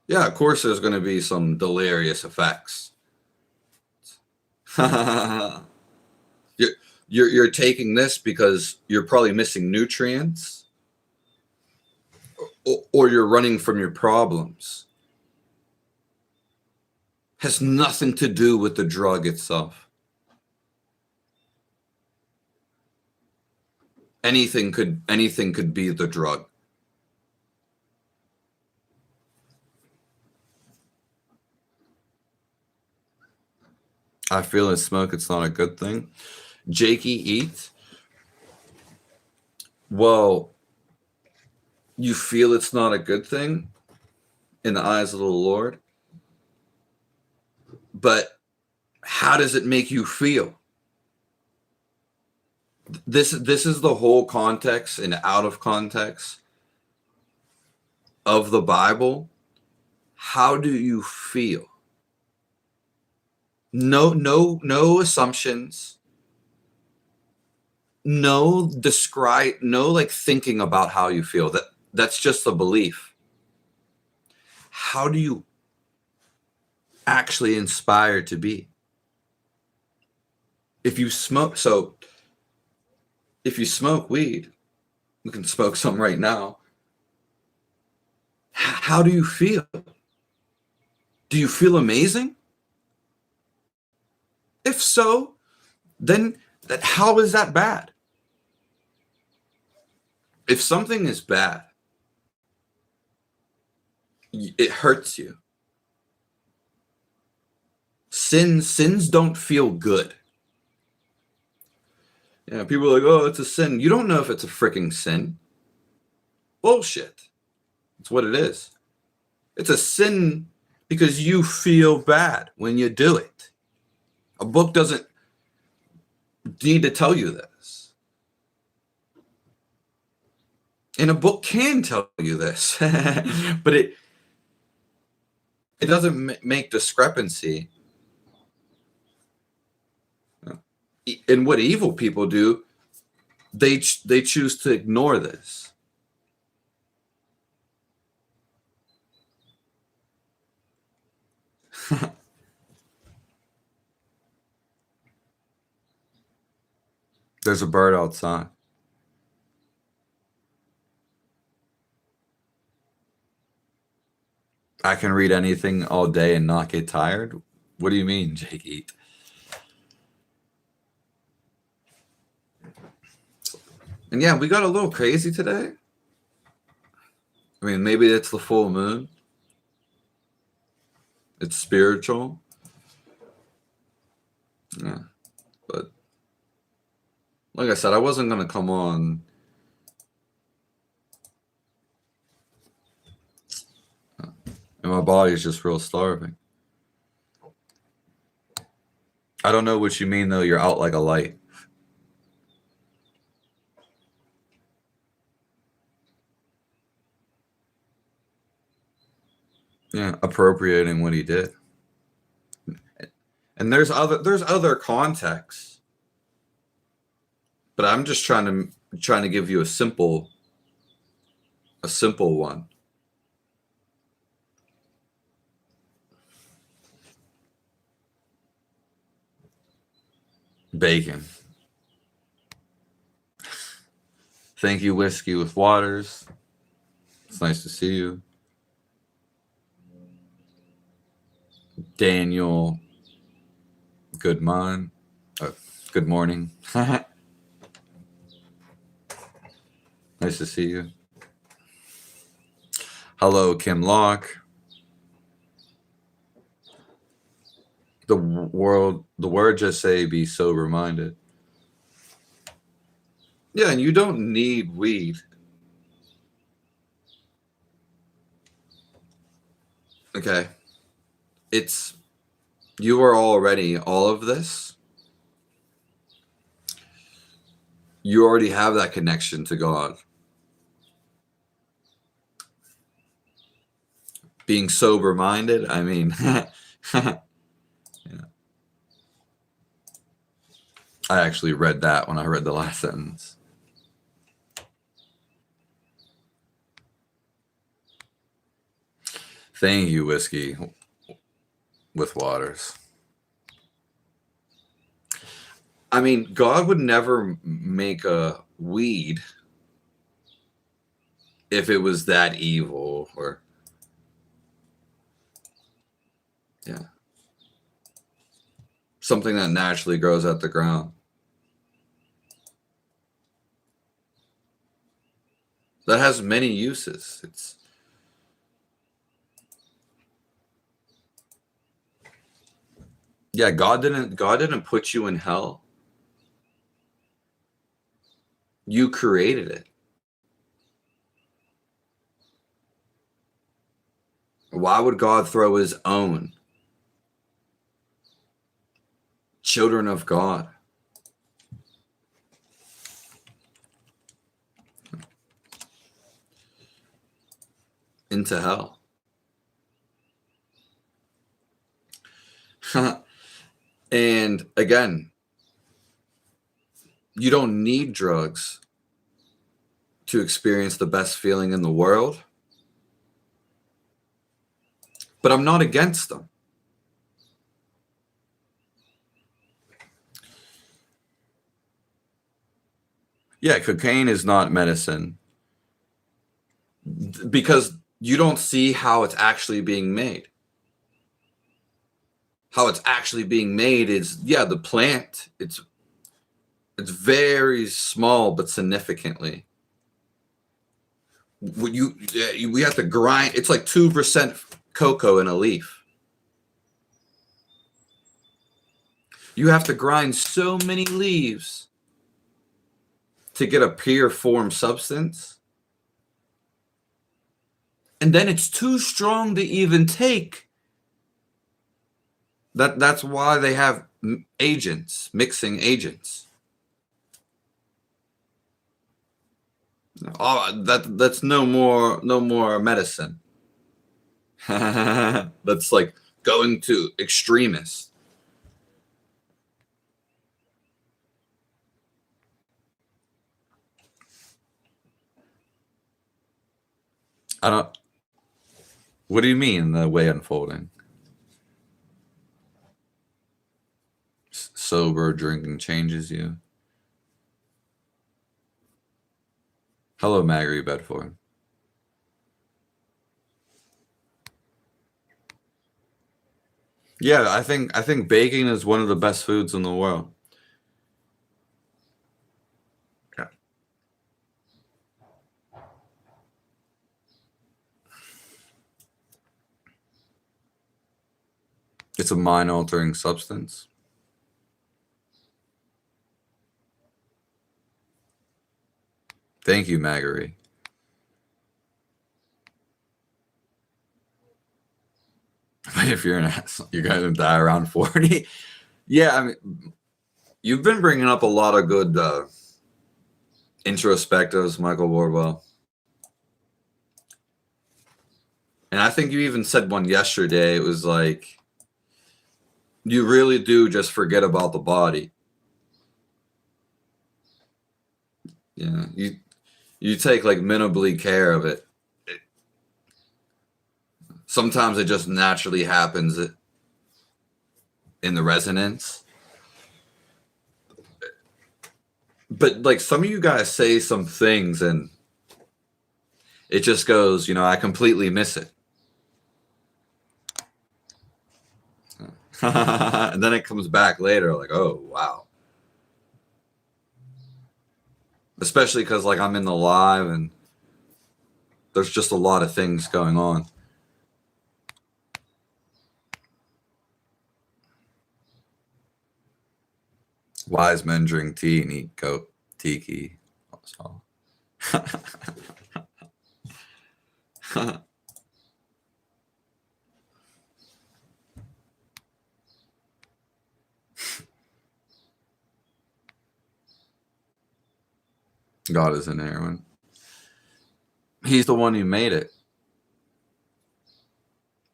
Yeah, of course there's going to be some delirious effects. you're taking this because you're probably missing nutrients, or you're running from your problems. Has nothing to do with the drug itself. Anything could be the drug. I feel in smoke, it's not a good thing. Jakey eats. Well, you feel it's not a good thing in the eyes of the Lord, but how does it make you feel? This is the whole context and out of context of the Bible. How do you feel? No assumptions. No like thinking about how you feel. That's just a belief. How do you actually inspire to be? If you smoke weed, we can smoke some right now. How do you feel? Do you feel amazing? If so, then how is that bad? If something is bad, it hurts you. Sins don't feel good. Yeah, people are like, "Oh, it's a sin." You don't know if it's a freaking sin. Bullshit. It's what it is. It's a sin because you feel bad when you do it. A book doesn't need to tell you this. And a book can tell you this, but it doesn't make discrepancy. And what evil people do, they choose to ignore this. There's a bird outside. I can read anything all day and not get tired. What do you mean, Jake Eat? And yeah, we got a little crazy today. I mean, maybe it's the full moon. It's spiritual. Yeah. But like I said, I wasn't going to come on. And my body's just real starving. I don't know what you mean, though. You're out like a light. Yeah, appropriating what he did. And there's other contexts, but I'm just trying to give you a simple one. Bacon. Thank you, Whiskey with Waters. It's nice to see you. Daniel, good morning. Good morning. Nice to see you. Hello, Kim Locke. The word just say be sober-minded. Yeah, and you don't need weed. Okay. You are already all of this. You already have that connection to God. Being sober-minded, I mean, yeah. I actually read that when I read the last sentence. Thank you, Whiskey with Waters. I mean, God would never make a weed if it was that evil, or yeah, something that naturally grows out the ground. That has many uses. Yeah, God didn't put you in hell. You created it. Why would God throw his own children of God into hell? And again, you don't need drugs to experience the best feeling in the world, but I'm not against them. Yeah, cocaine is not medicine because you don't see how it's actually being made. How it's actually being made is, yeah, the plant, it's very small, but significantly. We have to grind. It's like 2% cocoa in a leaf. You have to grind so many leaves to get a pure form substance. And then it's too strong to even take. That's why they have mixing agents. Oh, that's no more medicine. That's like going to extremists. What do you mean the way unfolding? Sober drinking changes you. Hello, Maggie Bedford. Yeah, I think baking is one of the best foods in the world. Yeah. It's a mind-altering substance. Thank you, Maggie. If you're gonna die around 40, Yeah, I mean, you've been bringing up a lot of good introspectives, Michael Wardwell. And I think you even said one yesterday. It was like, you really do just forget about the body. Yeah, you take like minimally care of it. Sometimes it just naturally happens in the resonance. But like some of you guys say some things and it just goes, I completely miss it. And then it comes back later like, oh, wow. Especially because like I'm in the live and there's just a lot of things going on. Wise men drink tea and eat goat tiki. God is an heroine. He's the one who made it.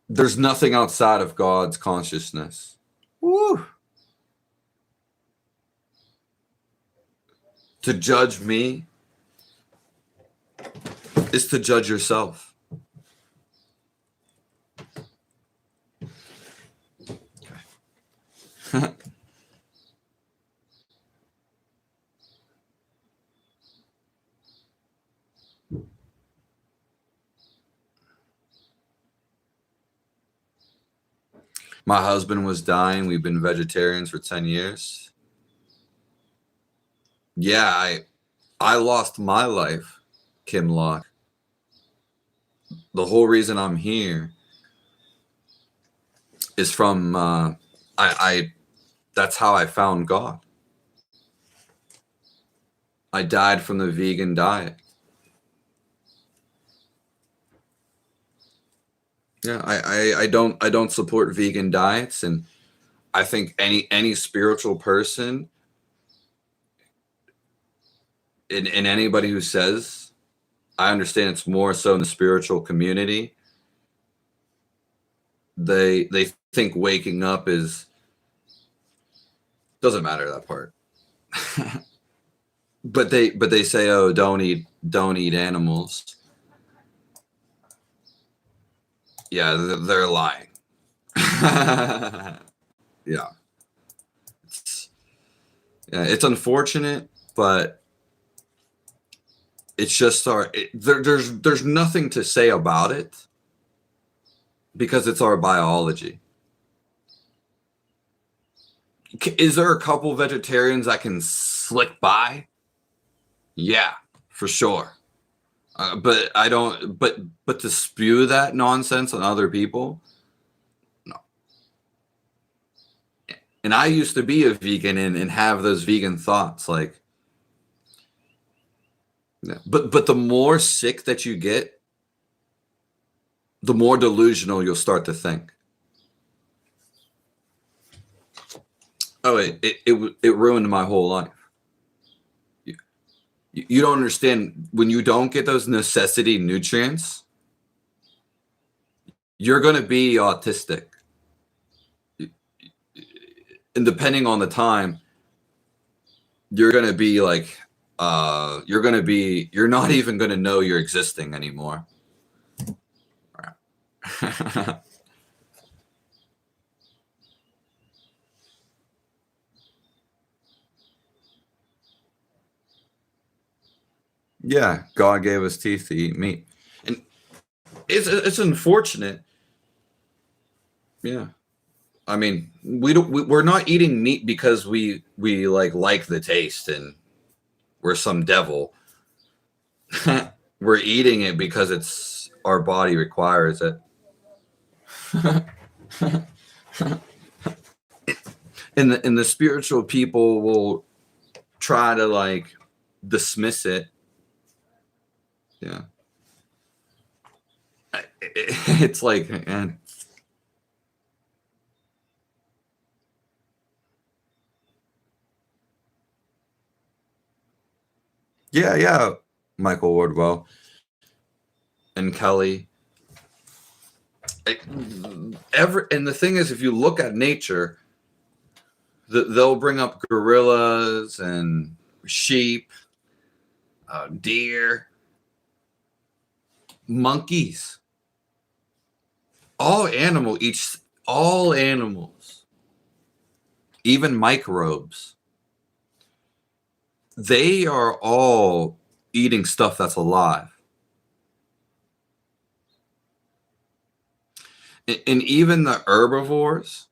There's nothing outside of God's consciousness. Woo! To judge me is to judge yourself. My husband was dying. We've been vegetarians for 10 years. Yeah, I lost my life, Kim Locke. The whole reason I'm here is from that's how I found God. I died from the vegan diet. Yeah, I don't support vegan diets, and I think any spiritual person and anybody who says, I understand it's more so in the spiritual community, they think waking up doesn't matter, that part. but they say, oh, don't eat animals. Yeah, they're lying. Yeah. It's unfortunate, but it's just there's nothing to say about it because it's our biology. Is there a couple vegetarians I can slick by? Yeah, for sure. But I don't. But to spew that nonsense on other people, no. And I used to be a vegan and have those vegan thoughts, like. Yeah. But the more sick that you get, the more delusional you'll start to think. Oh, it ruined my whole life. You don't understand, when you don't get those necessity nutrients, you're going to be autistic. And depending on the time, you're going to be like, you're not even going to know you're existing anymore. Yeah, God gave us teeth to eat meat, and it's unfortunate. Yeah, I mean, we're not eating meat because we like the taste and we're some devil. We're eating it because it's our body requires it. And the spiritual people will try to like dismiss it. Yeah. It's like, Yeah. Michael Wardwell and Kelly. And the thing is, if you look at nature, they'll bring up gorillas and sheep, deer, monkeys. All animals, even microbes, they are all eating stuff that's alive. And even the herbivores,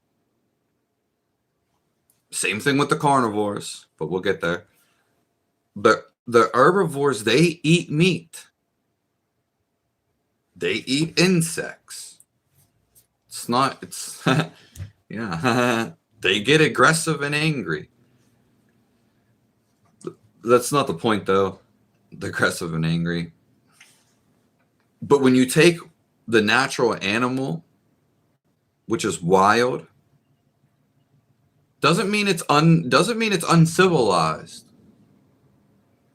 same thing with the carnivores, but we'll get there. But the herbivores, they eat meat. They eat insects. Yeah. They get aggressive and angry. That's not the point, though. The aggressive and angry. But when you take the natural animal, which is wild, doesn't mean it's uncivilized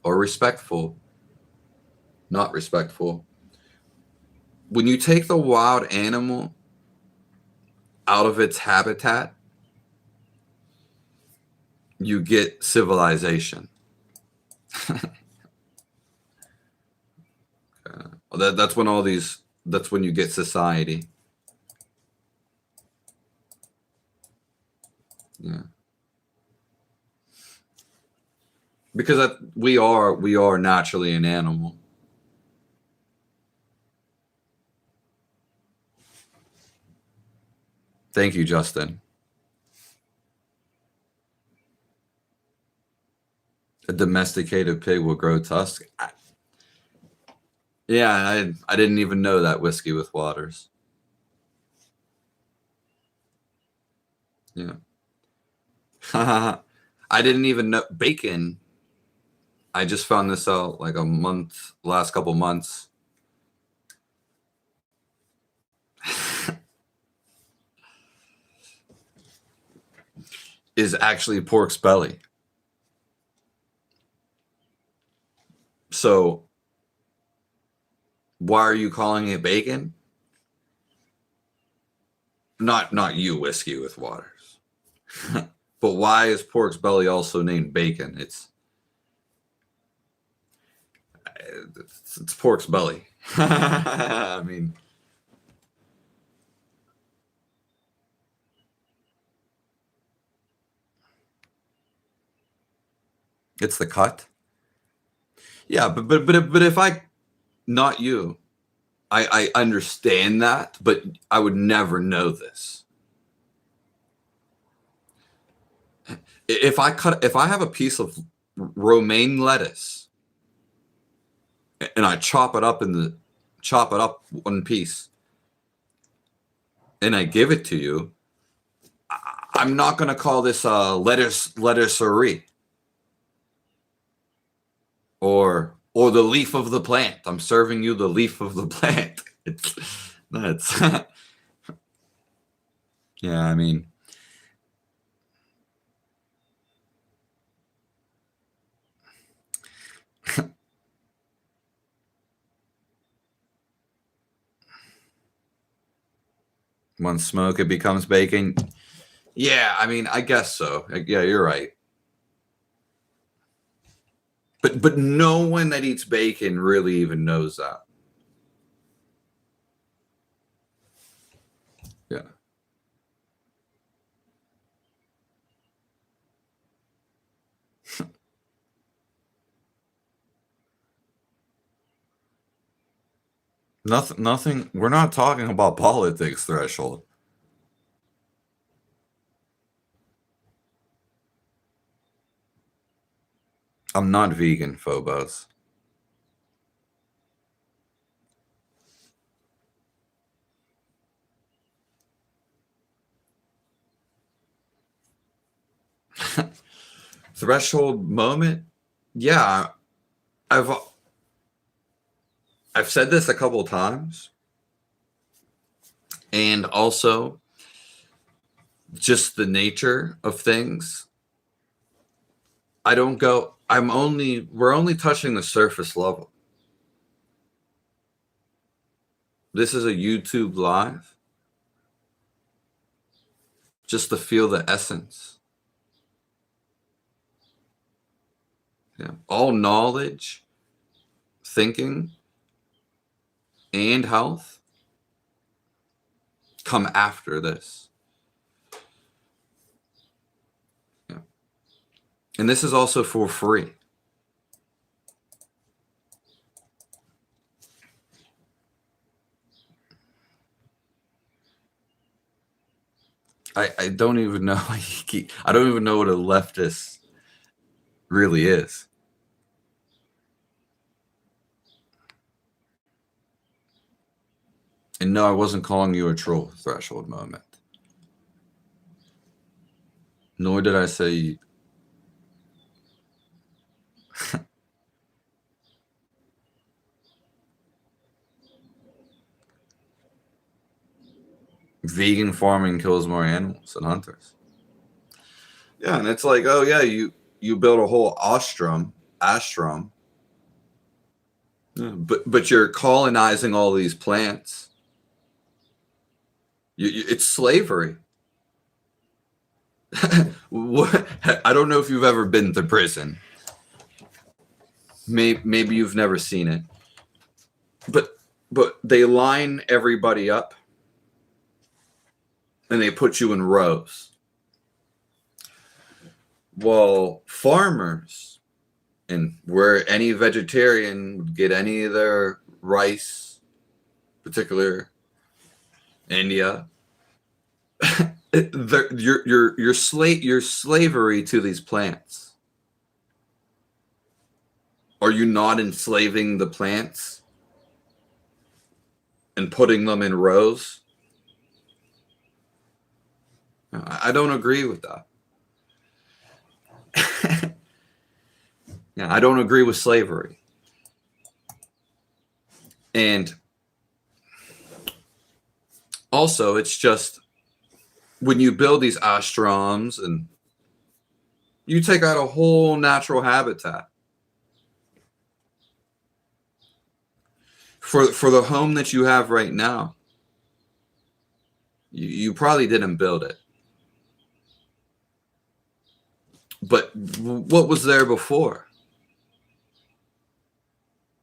or respectful. Not respectful. When you take the wild animal out of its habitat, you get civilization. That's when you get society. Yeah. Because we are naturally an animal. Thank you, Justin. A domesticated pig will grow tusks. Yeah, I didn't even know that. Whiskey with Waters. Yeah. I didn't even know bacon. I just found this out like last couple months. Is actually pork's belly. So why are you calling it bacon? Not you, Whiskey with Waters. But why is pork's belly also named bacon? It's pork's belly. I mean, it's the cut. Yeah, but if not you, I understand that, but I would never know this. If I have a piece of romaine lettuce and I chop it up one piece and I give it to you, I'm not going to call this lettucerie or the leaf of the plant. I'm serving you the leaf of the plant. It's yeah, I mean, one smoke, it becomes bacon. Yeah, I mean, I guess so. Yeah, you're right. But no one that eats bacon really even knows that. Yeah. Nothing. We're not talking about politics, Threshold. I'm not vegan, Phobos. Threshold moment. Yeah, I've said this a couple of times, and also just the nature of things. I don't go we're only touching the surface level. This is a YouTube live. Just to feel the essence. Yeah. All knowledge, thinking, and health come after this. Yeah. And this is also for free. I don't even know. I don't even know what a leftist really is. And no, I wasn't calling you a troll, Threshold Moment. Nor did I say vegan farming kills more animals than hunters. Yeah, and it's like, oh yeah, you build a whole ashram, yeah, but you're colonizing all these plants. It's slavery. What? I don't know if you've ever been to prison. Maybe you've never seen it. But they line everybody up and they put you in rows. Well, farmers, and where any vegetarian would get any of their rice, particular India, your slavery to these plants. Are you not enslaving the plants and putting them in rows? I don't agree with that. Yeah, I don't agree with slavery. And also, it's just when you build these ashrams and you take out a whole natural habitat for the home that you have right now. You probably didn't build it. But what was there before?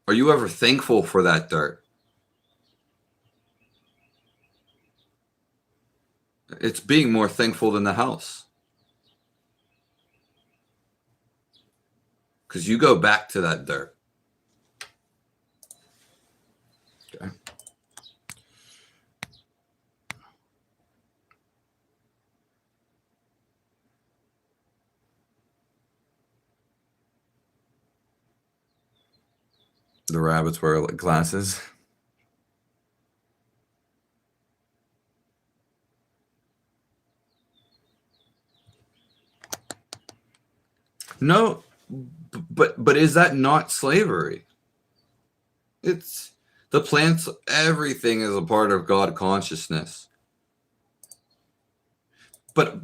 Are you ever thankful for that dirt? It's being more thankful than the house. Because you go back to that dirt. Okay. The rabbits wear glasses. No, but is that not slavery? It's the plants. Everything is a part of God consciousness. But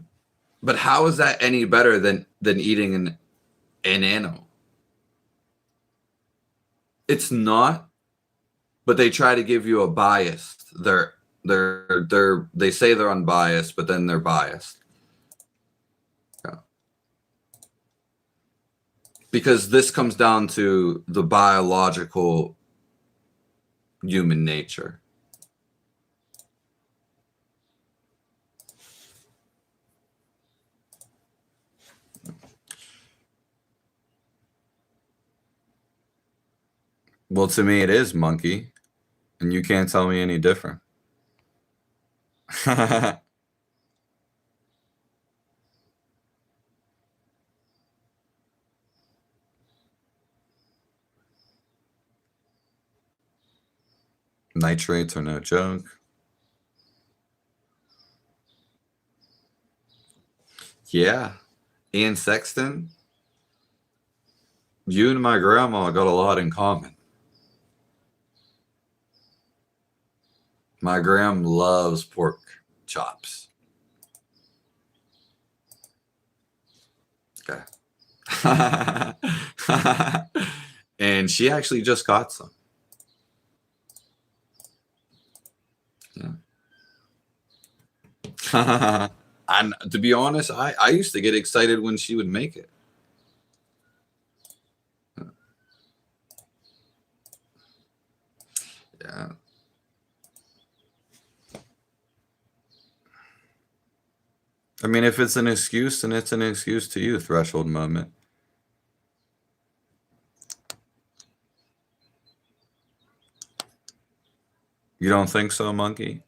how is that any better than eating an animal? It's not. But they try to give you a bias. They say they're unbiased, but then they're biased. Yeah. Because this comes down to the biological human nature. Well, to me, it is monkey, and you can't tell me any different. Nitrates are no joke. Yeah. Ian Sexton, you and my grandma got a lot in common. My gram loves pork chops. Okay. And she actually just got some. Yeah. And to be honest, I used to get excited when she would make it. Yeah. I mean, if it's an excuse, then it's an excuse to you, threshold moment. You don't think so, monkey?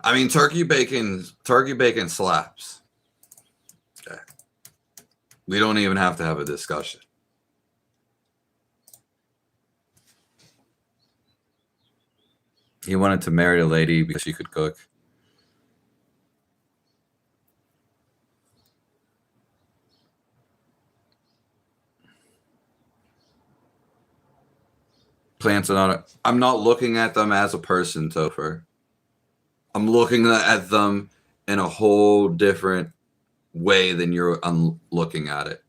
I mean, turkey bacon slaps. Okay. We don't even have to have a discussion. He wanted to marry a lady because she could cook. Plants are not. I'm not looking at them as a person, Topher. I'm looking at them in a whole different way than you're looking at it.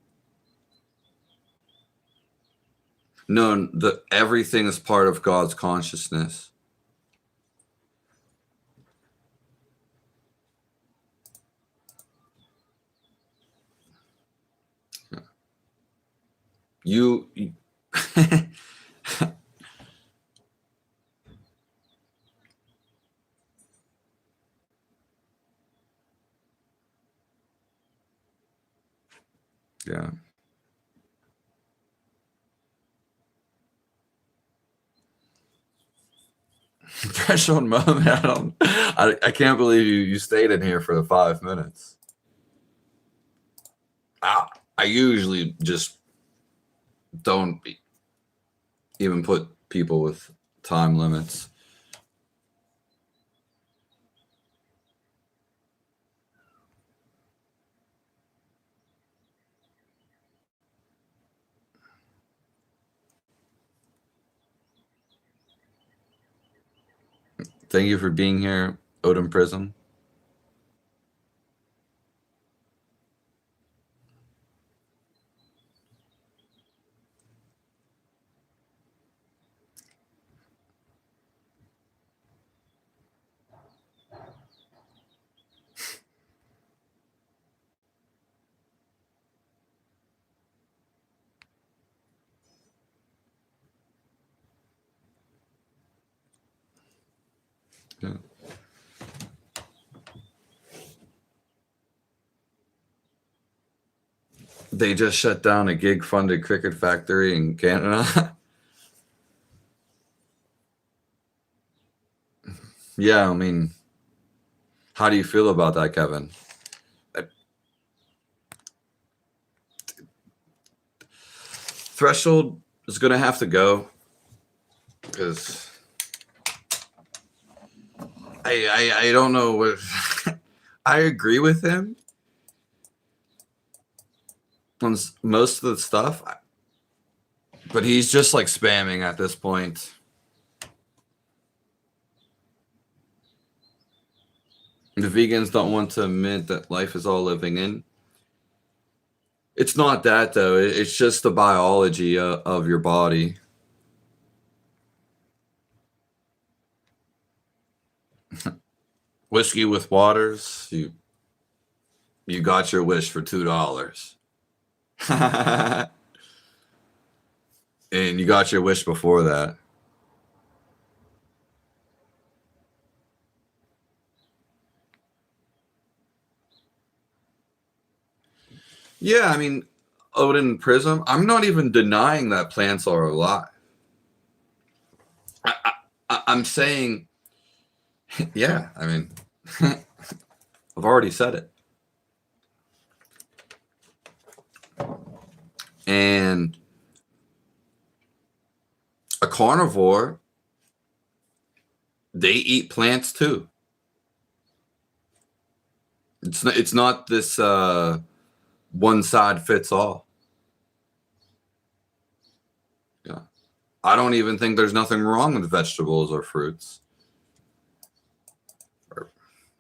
No, everything is part of God's consciousness. You yeah. Threshold moment. I can't believe you stayed in here for the 5 minutes. I usually just don't even put people with time limits. Thank you for being here, Odin Prism. Yeah. They just shut down a gig-funded cricket factory in Canada. Yeah, I mean, how do you feel about that, Kevin? Threshold is going to have to go because I don't know what I agree with him on most of the stuff, but he's just like spamming at this point. The vegans don't want to admit that life is all living in. It's not that, though. It's just the biology of your body. Whiskey with waters. You got your wish for $2. And you got your wish before that. Yeah, I mean, Odin Prism, I'm not even denying that plants are alive. I'm saying, yeah, I mean, I've already said it. And a carnivore, they eat plants too. It's not this one side fits all. Yeah. I don't even think there's nothing wrong with vegetables or fruits or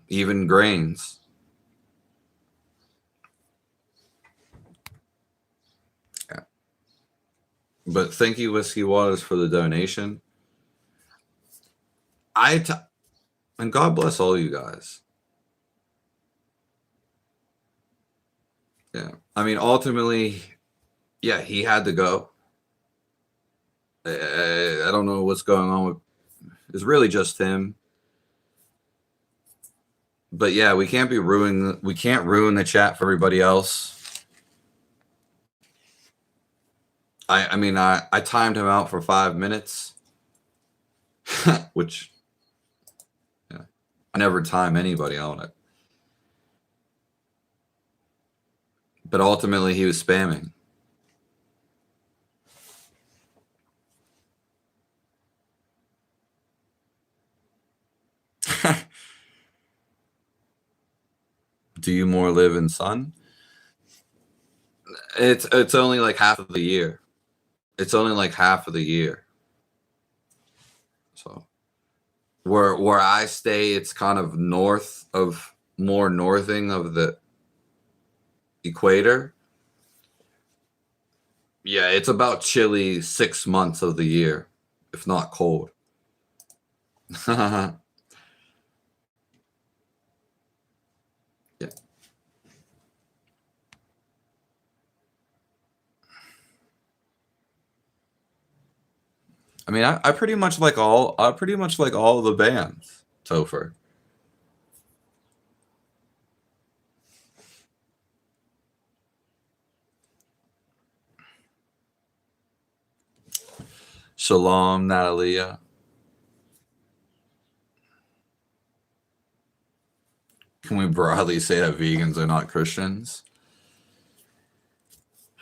even grains. But thank you, Whiskey Waters, for the donation. And God bless all you guys. Yeah. I mean, ultimately, yeah, he had to go. I don't know what's going on with. It's really just him. But yeah, we can't ruin the chat for everybody else. I mean, I timed him out for 5 minutes, which, yeah, I never time anybody on it. But ultimately, he was spamming. Do you more live in sun? It's only like half of the year. It's only like half of the year. So where I stay, it's kind of more northing of the equator. Yeah, it's about chilly 6 months of the year, if not cold. Yeah. I mean, I pretty much like all the bands, Topher. Shalom, Natalia. Can we broadly say that vegans are not Christians?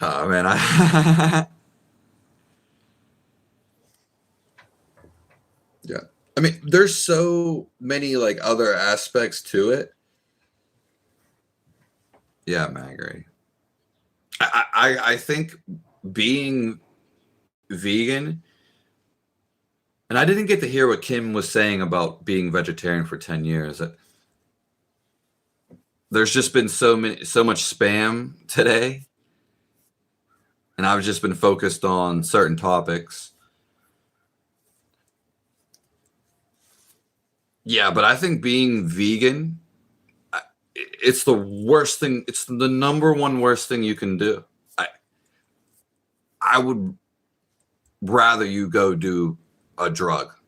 Oh man, yeah. I mean, there's so many like other aspects to it. Yeah, Magri. I think being vegan, and I didn't get to hear what Kim was saying about being vegetarian for 10 years. There's just been so much spam today, and I've just been focused on certain topics. Yeah, but I think being vegan, it's the worst thing. It's the number one worst thing you can do. I would rather you go do a drugs.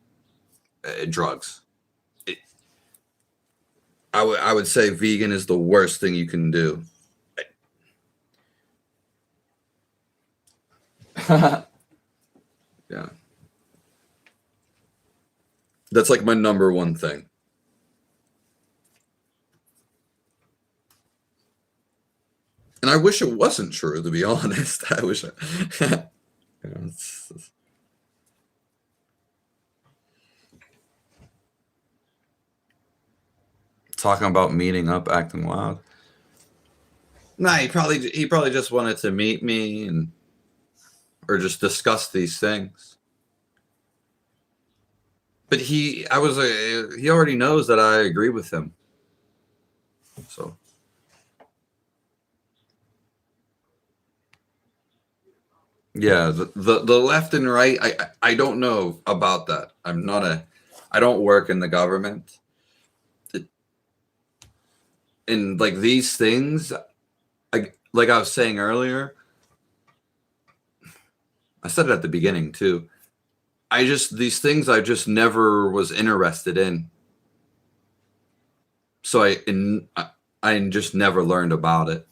I would say vegan is the worst thing you can do. Yeah. That's like my number one thing. And I wish it wasn't true, to be honest. I wish talking about meeting up, acting wild. Nah, he probably just wanted to meet me or just discuss these things. But he already knows that I agree with him. So yeah, the left and right, I don't know about that. I don't work in the government. And like these things, like I was saying earlier, I said it at the beginning too. These things I just never was interested in. So I just never learned about it.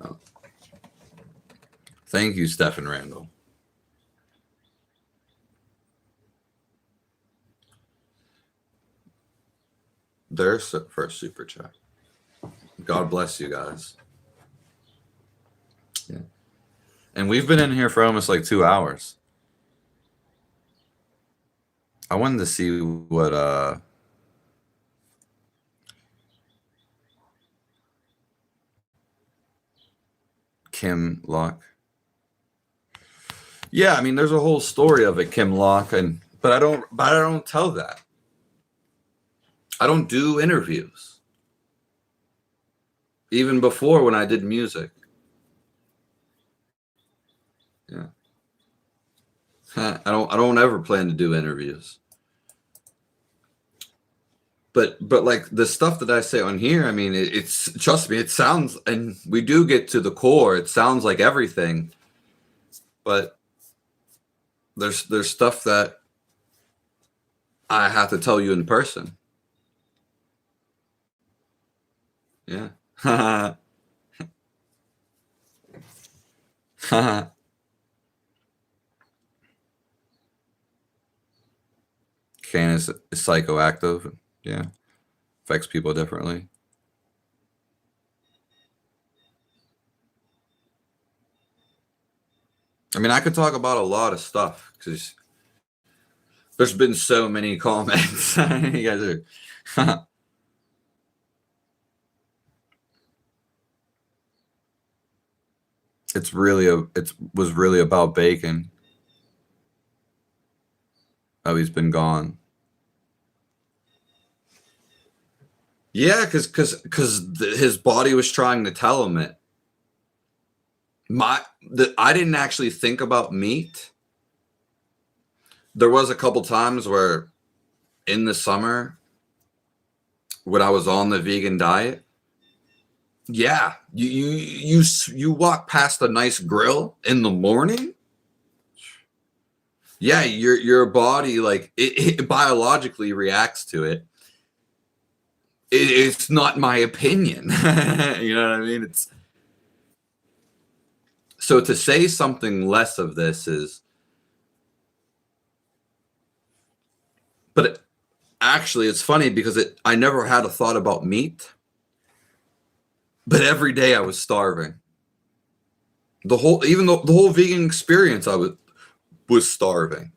Oh. Thank you, Stephen Randall. There's first super chat. God bless you guys. Yeah. And we've been in here for almost like 2 hours. I wanted to see what Kim Locke. Yeah, I mean there's a whole story of it, Kim Locke, but I don't tell that. I don't do interviews. even before when I did music. Yeah. I don't ever plan to do interviews. But like the stuff that I say on here, I mean, it's trust me, it sounds, and we do get to the core. It sounds like everything, but there's stuff that I have to tell you in person. Yeah. Can is psychoactive. Yeah. Affects people differently. I mean, I could talk about a lot of stuff because there's been so many comments. You guys are. It was really about bacon. Oh, he's been gone. Yeah, because his body was trying to tell him it. I didn't actually think about meat. There was a couple times where in the summer when I was on the vegan diet, yeah, you walk past a nice grill in the morning. Yeah, your body, like it biologically reacts to it. It's not my opinion. You know what I mean? It's so to say something less of this is, but actually it's funny because I never had a thought about meat, but every day I was starving. The whole vegan experience, I was starving.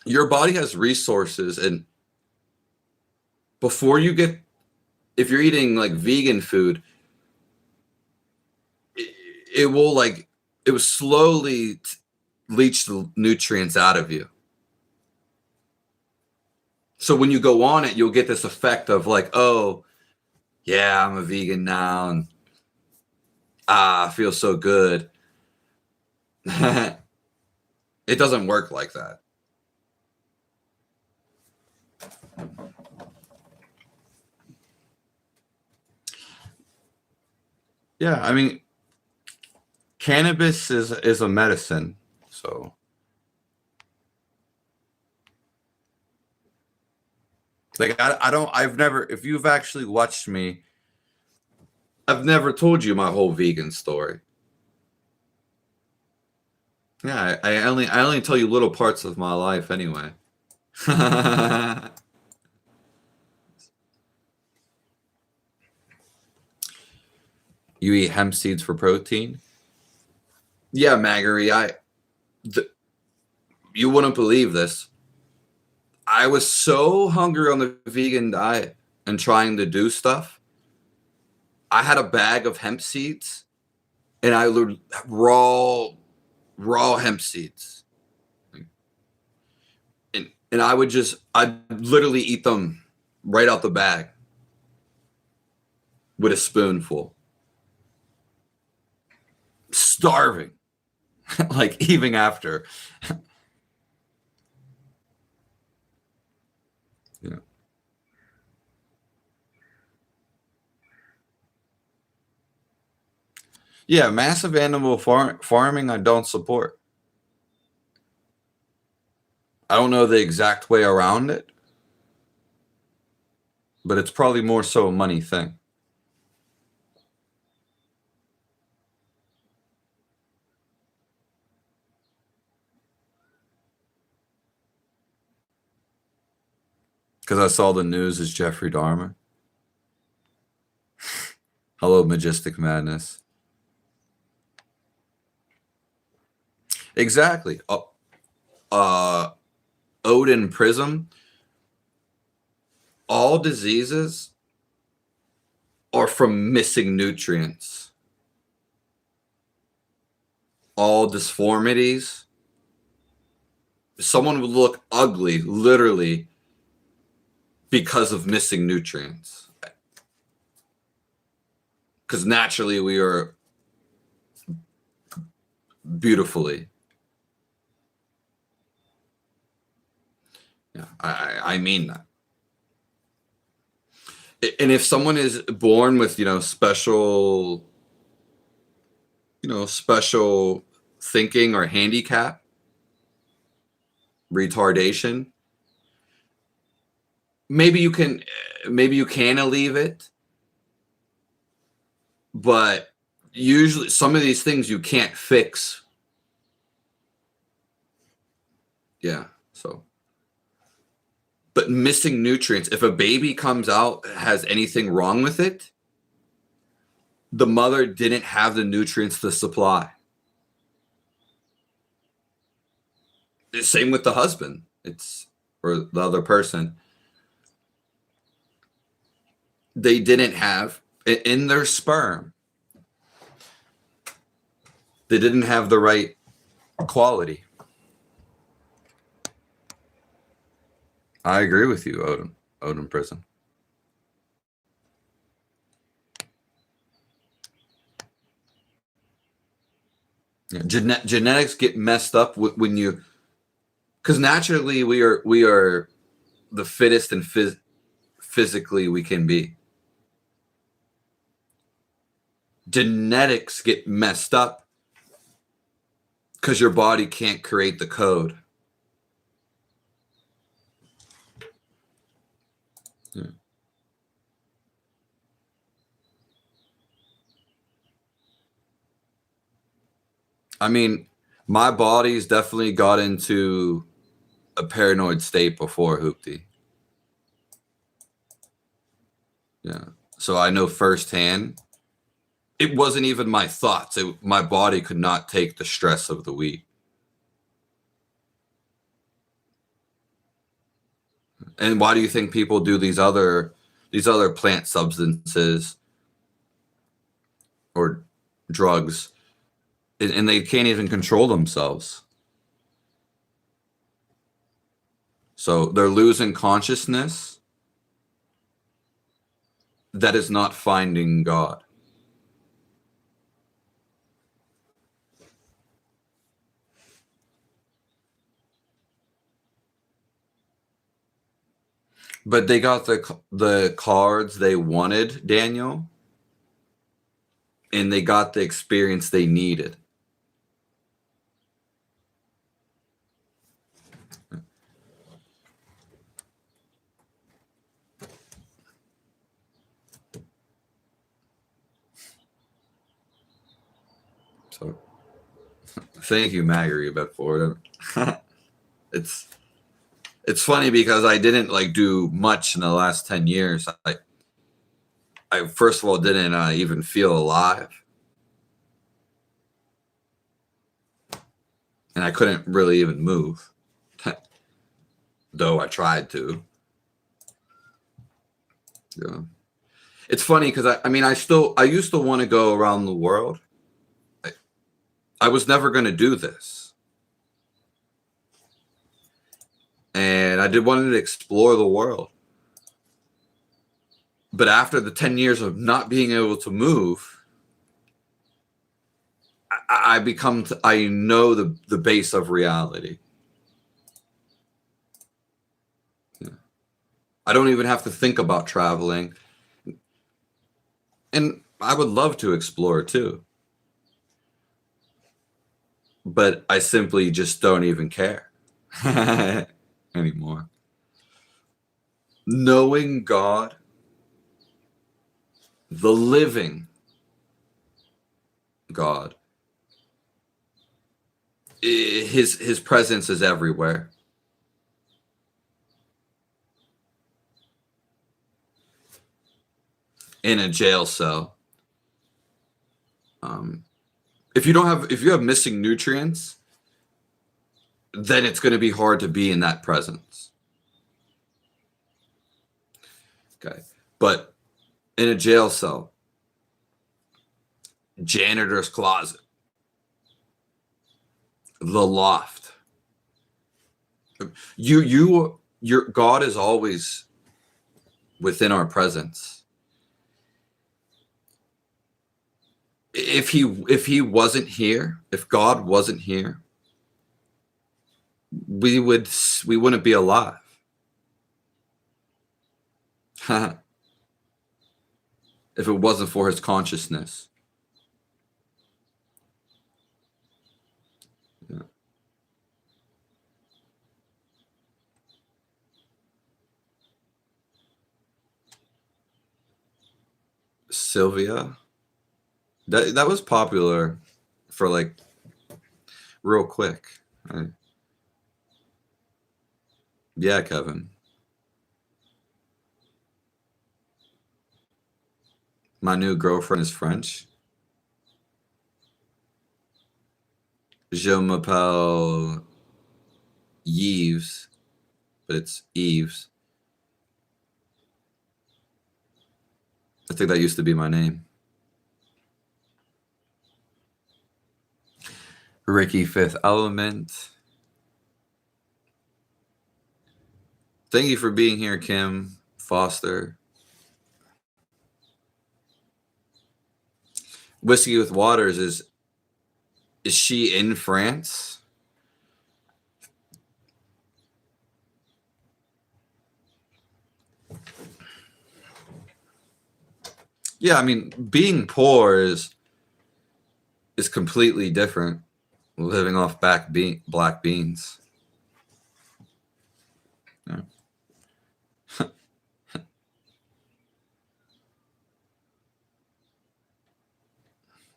Your body has resources, and before you get, if you're eating like vegan food, it will slowly leach the nutrients out of you. So when you go on it, you'll get this effect of like, oh, yeah, I'm a vegan now, and I feel so good. It doesn't work like that. Yeah, I mean, cannabis is a medicine, so like I've never, if you've actually watched me, I've never told you my whole vegan story. Yeah, I only tell you little parts of my life anyway. You eat hemp seeds for protein? Yeah, Maggery, you wouldn't believe this. I was so hungry on the vegan diet and trying to do stuff. I had a bag of hemp seeds, and I raw hemp seeds, and I'd literally eat them right out the bag with a spoonful, starving, like even after. Yeah. Yeah, massive animal farming I don't support. I don't know the exact way around it, but it's probably more so a money thing. Because I saw the news as Jeffrey Dahmer. Hello, Majestic Madness. Exactly. Odin Prism. All diseases are from missing nutrients. All disformities. Someone would look ugly, literally, because of missing nutrients. because naturally we are beautifully. Yeah, I mean that. And if someone is born with, special thinking or handicap, retardation, maybe you can alleviate it, but usually some of these things you can't fix. Yeah. So, but missing nutrients, if a baby comes out, has anything wrong with it, the mother didn't have the nutrients to supply. The same with the husband. Or the other person. They didn't have in their sperm. They didn't have the right quality. I agree with you, Odin Prison. Yeah, genetics get messed up when you, because naturally we are the fittest and physically we can be. Genetics get messed up because your body can't create the code. Yeah. I mean, my body's definitely got into a paranoid state before Hoopty. Yeah. So I know firsthand. It wasn't even my thoughts. My body could not take the stress of the week. And why do you think people do these other plant substances or drugs, and they can't even control themselves? So they're losing consciousness. That is not finding God. But they got the cards they wanted, Daniel, and they got the experience they needed. So thank you, Maggie Bedford. It's funny because I didn't do much in the last 10 years. I first of all didn't even feel alive. And I couldn't really even move. Though I tried to. Yeah. It's funny because I used to want to go around the world. I was never going to do this. And I wanted to explore the world. But after the 10 years of not being able to move, I know the base of reality. Yeah. I don't even have to think about traveling. And I would love to explore too. But I simply just don't even care anymore. Knowing God, the living God, his presence is everywhere. In a jail cell. If you have missing nutrients, then it's going to be hard to be in that presence. Okay. But in a jail cell, janitor's closet, the loft, your God is always within our presence. if he wasn't here, if God wasn't here, we wouldn't be alive. If it wasn't for his consciousness. Yeah. Sylvia, that was popular for like real quick. Right? Yeah, Kevin. My new girlfriend is French. Je m'appelle Yves, but it's Eves. I think that used to be my name. Ricky, Fifth Element. Thank you for being here, Kim Foster. Whiskey with Waters, is she in France? Yeah, I mean, being poor is completely different. Living off black beans. Yeah.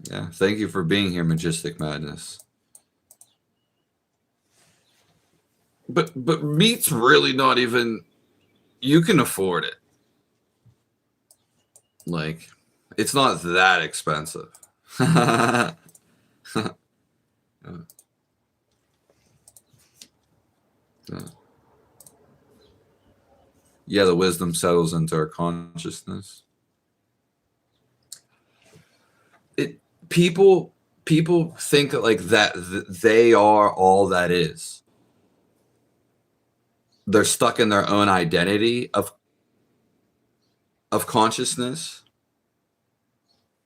Yeah, thank you for being here, Majestic Madness. But meat's really not even, you can afford it. Like, it's not that expensive. Yeah. Yeah, the wisdom settles into our consciousness. People think like that they are all that is. They're stuck in their own identity of consciousness.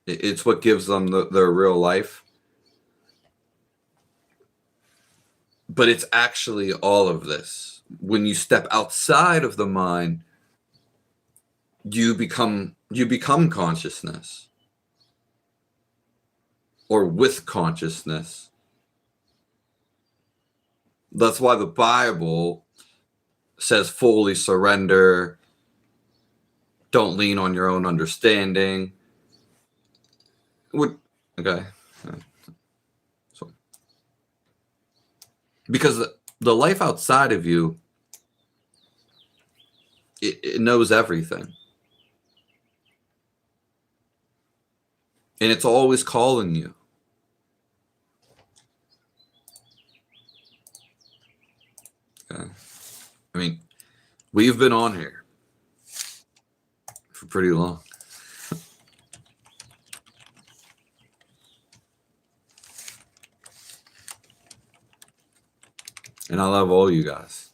It's what gives them their real life. But it's actually all of this. When you step outside of the mind, you become consciousness. Or with consciousness. That's why the Bible says fully surrender, don't lean on your own understanding. Okay. So, because the life outside of you, it knows everything. And it's always calling you. Okay. I mean, we've been on here for pretty long. And I love all you guys.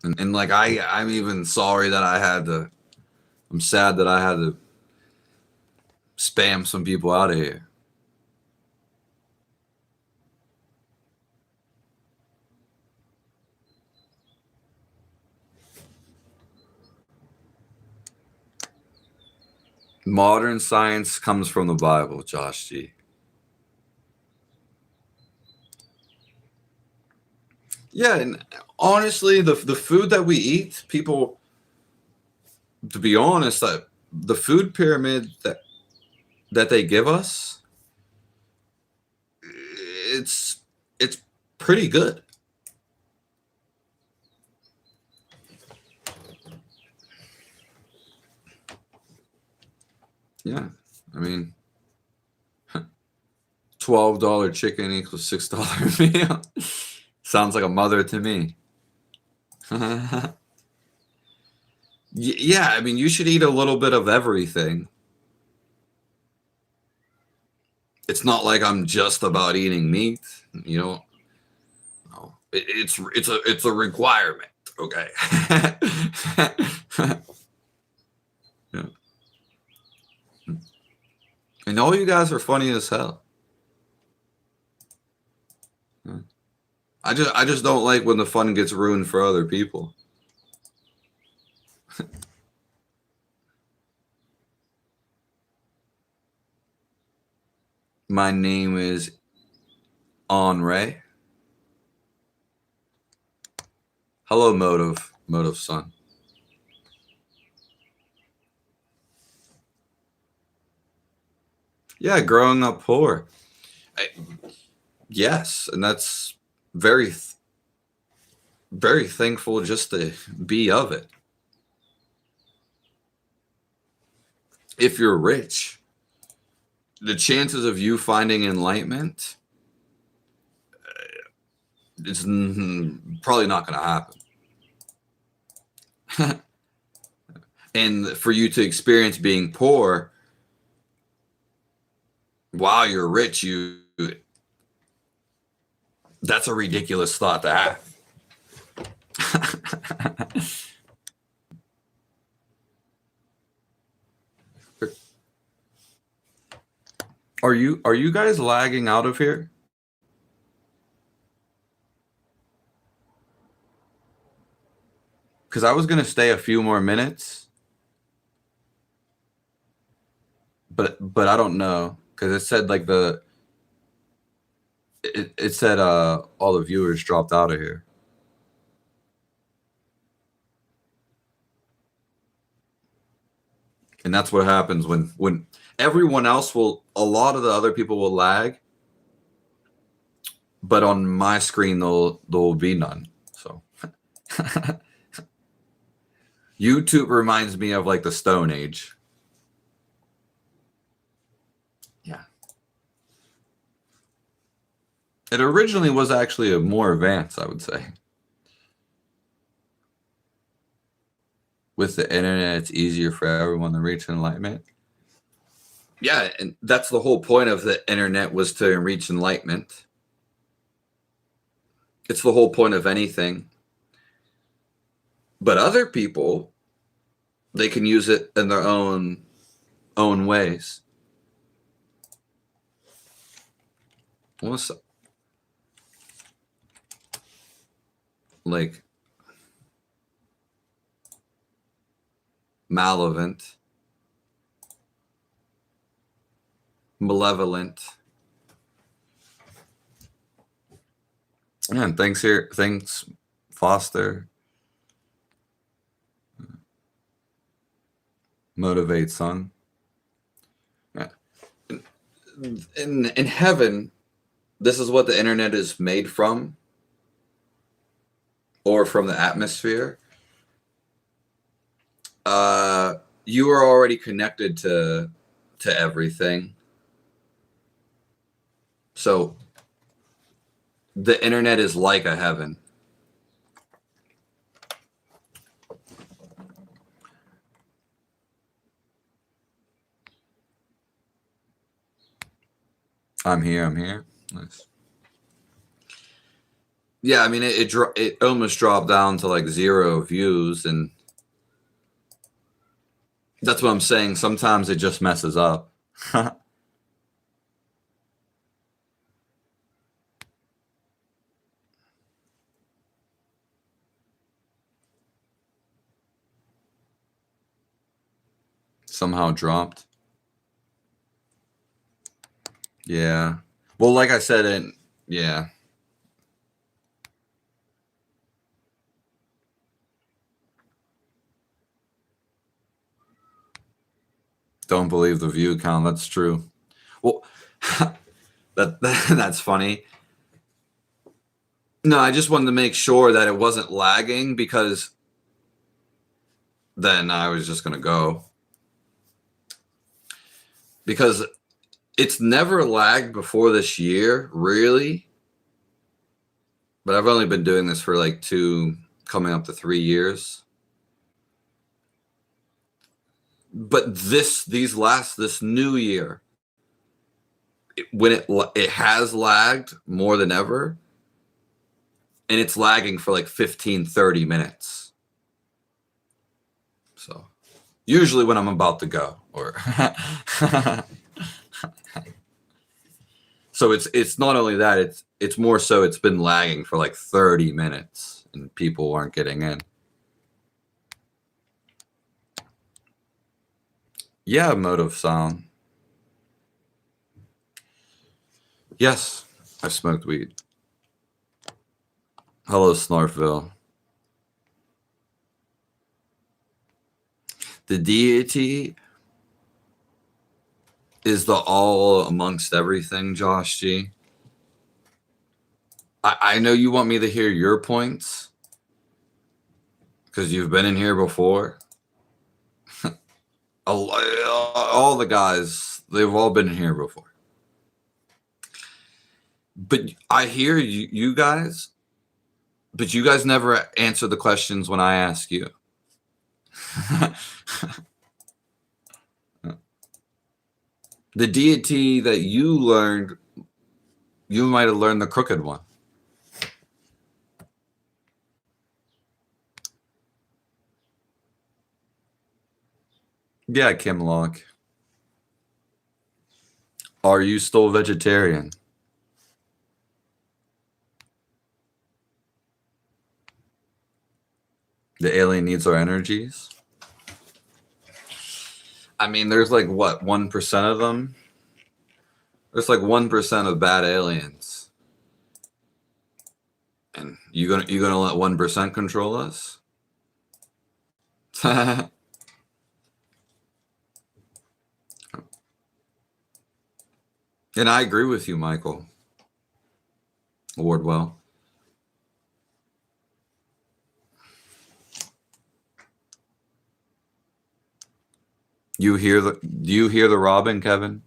And like, I'm even sorry that I'm sad that I had to spam some people out of here. Modern science comes from the Bible, Josh G. Yeah, and honestly, the food that we eat, people, to be honest, that the food pyramid that they give us, it's pretty good. Yeah, I mean, $12 chicken equals $6 meal. Sounds like a mother to me. Yeah, I mean, you should eat a little bit of everything. It's not like I'm just about eating meat, you know. No, it's a requirement. Okay. Yeah. And all you guys are funny as hell. I just don't like when the fun gets ruined for other people. My name is Henri. Hello, Motive son. Yeah, growing up poor. Yes, and that's very thankful just to be of it. If you're rich, the chances of you finding enlightenment is probably not going to happen. And for you to experience being poor while you're rich, that's a ridiculous thought to have. Are you guys lagging out of here? Because I was going to stay a few more minutes, but I don't know, because it said like it said all the viewers dropped out of here. And that's what happens when everyone else a lot of the other people will lag, but on my screen there'll be none. So YouTube reminds me of like the Stone Age. Yeah. It originally was actually a more advanced, I would say. With the internet, it's easier for everyone to reach enlightenment. Yeah, and that's the whole point of the internet, was to reach enlightenment. It's the whole point of anything. But other people, they can use it in their own ways. What's like malevolent, malevolent. And thanks, Foster. Motivate, son. Yeah. In heaven, this is what the internet is made from, or from the atmosphere. You are already connected to everything. So the internet is like a heaven. I'm here. Nice. Yeah, I mean, it almost dropped down to like 0 views, and that's what I'm saying. Sometimes it just messes up. Somehow dropped. Yeah. Well, like I said, yeah. Don't believe the view count. That's true. Well, that's funny. No, I just wanted to make sure that it wasn't lagging, because then I was just going to go. Because it's never lagged before this year, really. But I've only been doing this for like coming up to 3 years. But this new year, when it has lagged more than ever, and it's lagging for like 15-30 minutes. So usually when I'm about to go, or So it's not only that, it's more so it's been lagging for like 30 minutes and people aren't getting in. Yeah, motive sound. Yes, I've smoked weed. Hello, Snarfville. The deity is the all amongst everything, Josh G. I know you want me to hear your points because you've been in here before. All the guys, they've all been here before. But I hear you guys, but you guys never answer the questions when I ask you. The deity that you learned, you might have learned the crooked one. Yeah, Kim Locke. Are you still vegetarian? The alien needs our energies. I mean, there's like what, 1% of them? There's like 1% of bad aliens. And you gonna let 1% control us? And I agree with you, Michael Wardwell. Do you hear the Robin, Kevin?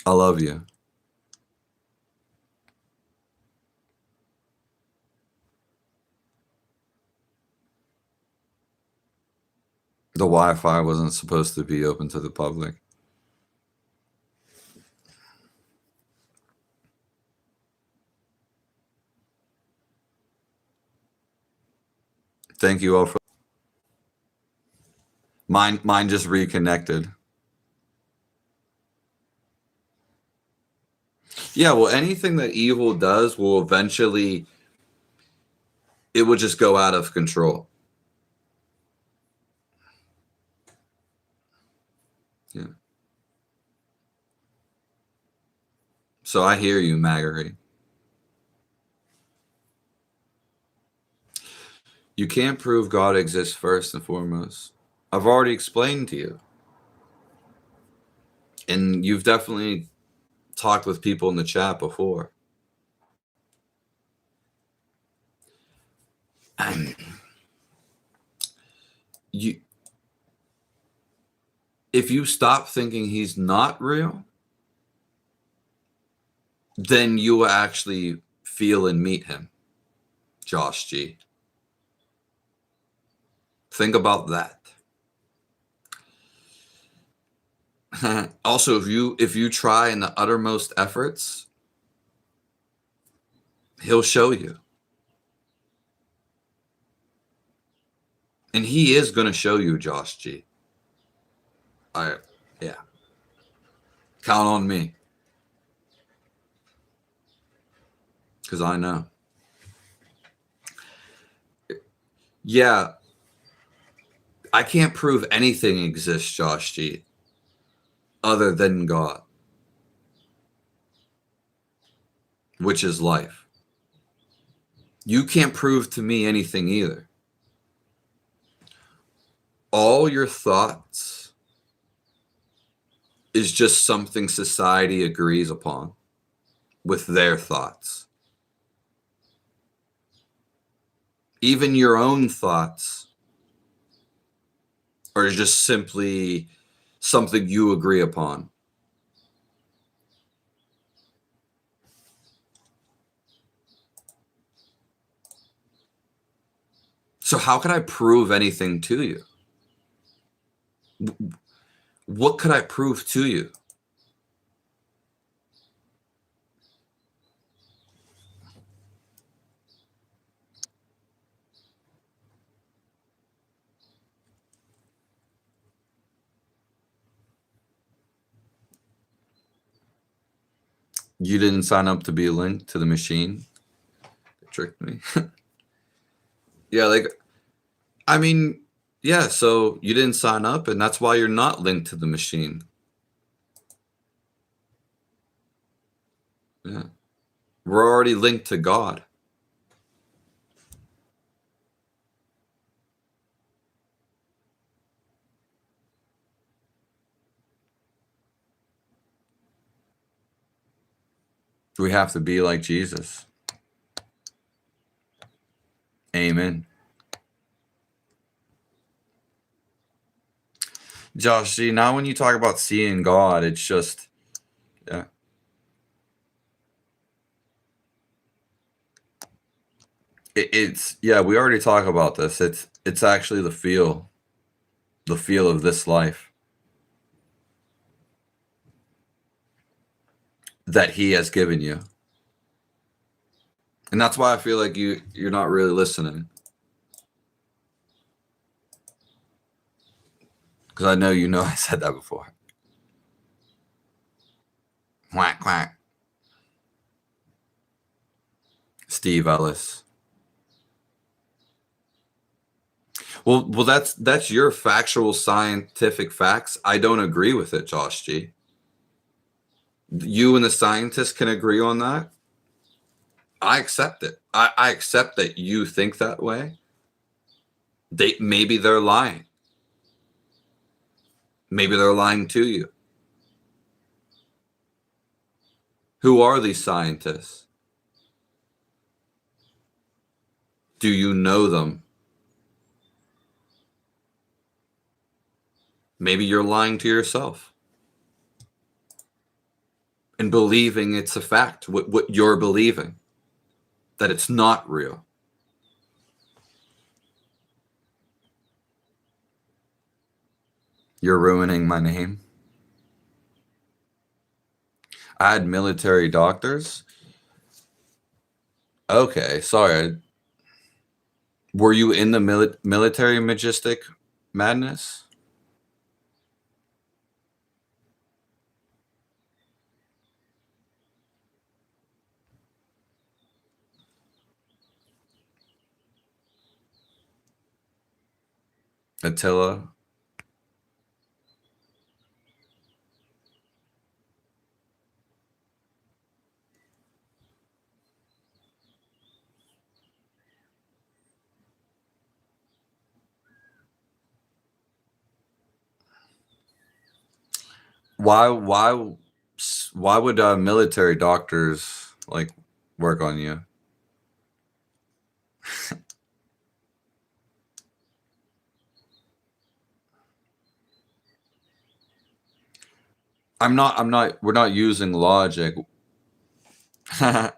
I love you. The Wi-Fi wasn't supposed to be open to the public. Thank you all for mine just reconnected. Yeah, well, anything that evil does will eventually, it will just go out of control. Yeah. So I hear you, Maggery. You can't prove God exists first and foremost. I've already explained to you. And you've definitely talked with people in the chat before. And if you stop thinking he's not real, then you will actually feel and meet him, Josh G. Think about that. Also, if you try in the uttermost efforts, he'll show you. And he is going to show you, Josh G. Yeah. Count on me. Because I know. Yeah. I can't prove anything exists, Josh G, other than God, which is life. You can't prove to me anything either. All your thoughts is just something society agrees upon with their thoughts. Even your own thoughts are just simply something you agree upon. So how could I prove anything to you? What could I prove to you? You didn't sign up to be linked to the machine. They tricked me. Yeah, like, I mean, yeah, so you didn't sign up, and that's why you're not linked to the machine. Yeah. We're already linked to God. We have to be like Jesus. Amen. Josh, see, now when you talk about seeing God, it's just, yeah. It's, yeah, we already talked about this. It's actually the feel of this life that he has given you. And that's why I feel like you're not really listening. Because I know I said that before. Quack, quack. Steve Ellis. Well, that's your factual scientific facts. I don't agree with it, Josh G. You and the scientists can agree on that. I accept it. I accept that you think that way. Maybe they're lying. Maybe they're lying to you. Who are these scientists? Do you know them? Maybe you're lying to yourself and believing it's a fact, what you're believing, that it's not real. You're ruining my name. I had military doctors. Okay, sorry. Were you in the military majestic madness? Attila? Why would military doctors like work on you? We're not using logic. I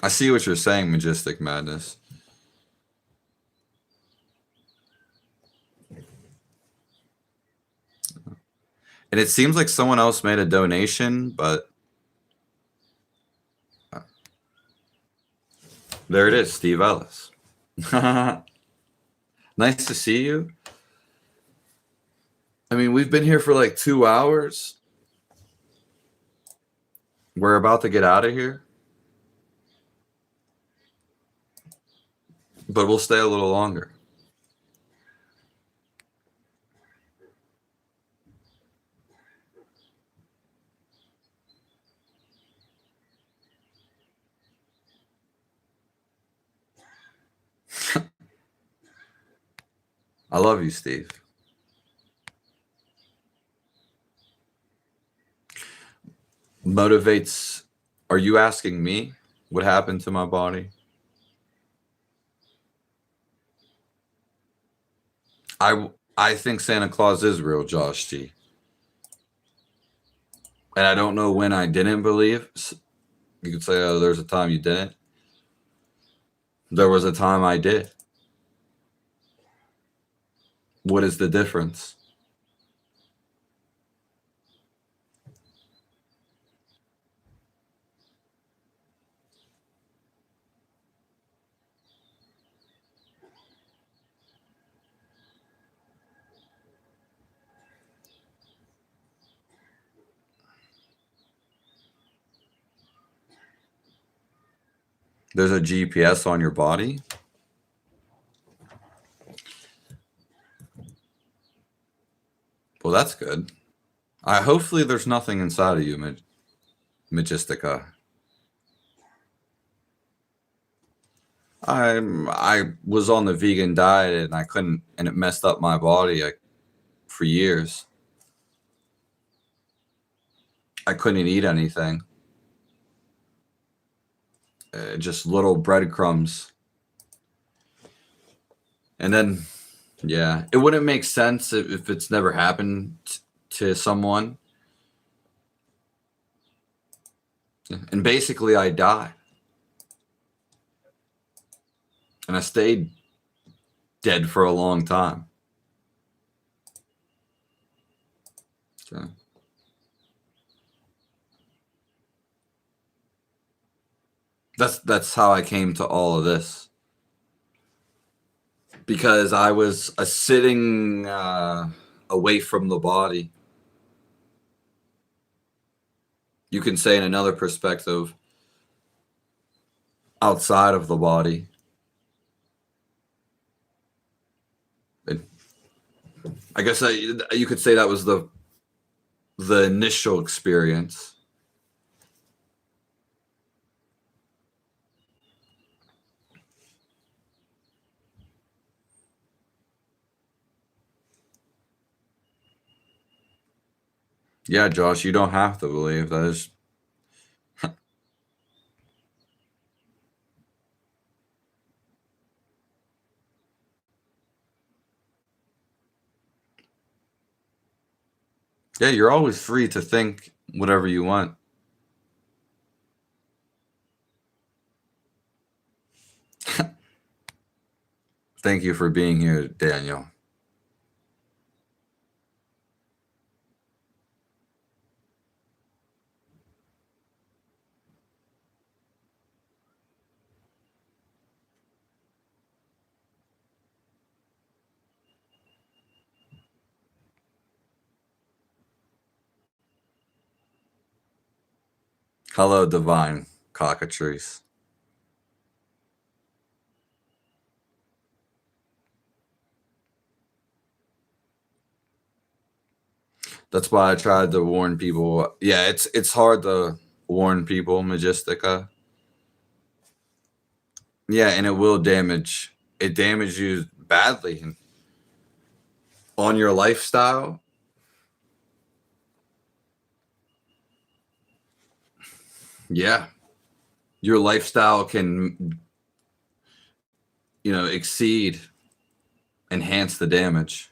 see what you're saying, majestic madness. And it seems like someone else made a donation, but there it is, Steve Ellis. Nice to see you. I mean, we've been here for like 2 hours. We're about to get out of here, but we'll stay a little longer. I love you, Steve. Motivates. Are you asking me what happened to my body? I think Santa Claus is real, Josh G. And I don't know when I didn't believe. You could say, oh, there's a time you didn't. There was a time I did. What is the difference? There's a GPS on your body? Well, that's good. Hopefully there's nothing inside of you, Magistica. I was on the vegan diet and I couldn't, and it messed up my body for years. I couldn't eat anything. Just little breadcrumbs. And then, yeah, it wouldn't make sense if it's never happened to someone. And basically, I died. And I stayed dead for a long time. So. That's how I came to all of this. Because I was sitting away from the body. You can say in another perspective, outside of the body. And I guess you could say that was the initial experience. Yeah, Josh, you don't have to believe that is. Yeah, you're always free to think whatever you want. Thank you for being here, Daniel. Hello, divine cockatrice. That's why I tried to warn people. Yeah, it's hard to warn people, Magistica. Yeah, and it will damage. It damages you badly on your lifestyle. Yeah, your lifestyle can, exceed, enhance the damage.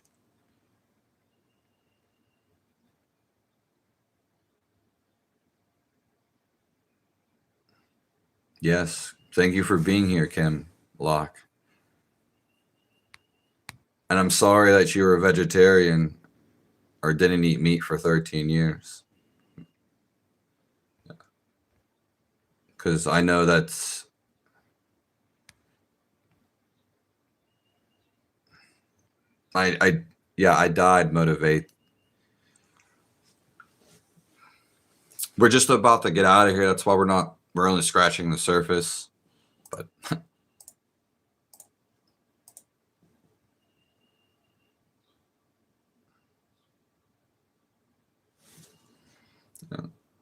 Yes. Thank you for being here, Kim Locke. And I'm sorry that you were a vegetarian or didn't eat meat for 13 years. Because I know that's... I died motivate. We're just about to get out of here. That's why we're only scratching the surface. But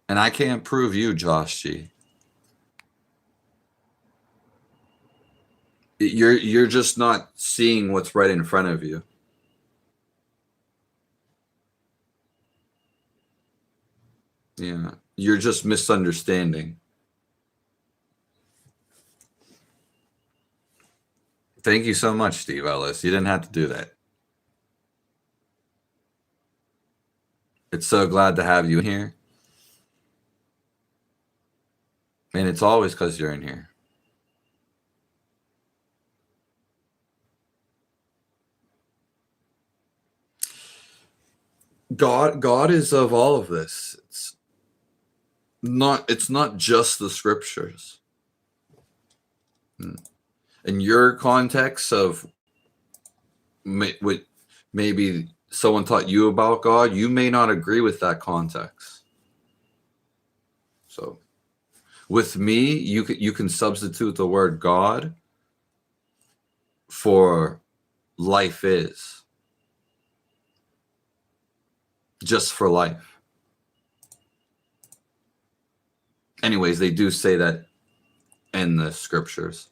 and I can't prove you, Josh G. You're just not seeing what's right in front of you. Yeah, you're just misunderstanding. Thank you so much, Steve Ellis. You didn't have to do that. It's so glad to have you in here. And it's always because you're in here. God is of all of this. It's not just the scriptures. In your context of what maybe someone taught you about God, you may not agree with that context. So With me, you can substitute the word God for life is. Just for life. Anyways, they do say that in the scriptures.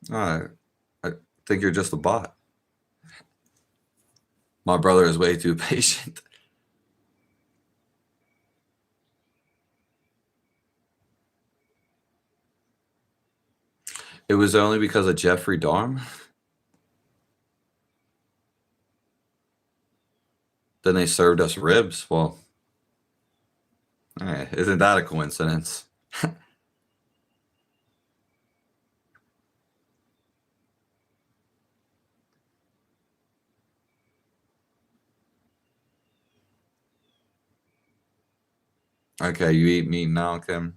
I think you're just a bot. My brother is way too patient. It was only because of Jeffrey Dahmer. Then they served us ribs. Well, isn't that a coincidence? Okay, you eat meat now, Kim?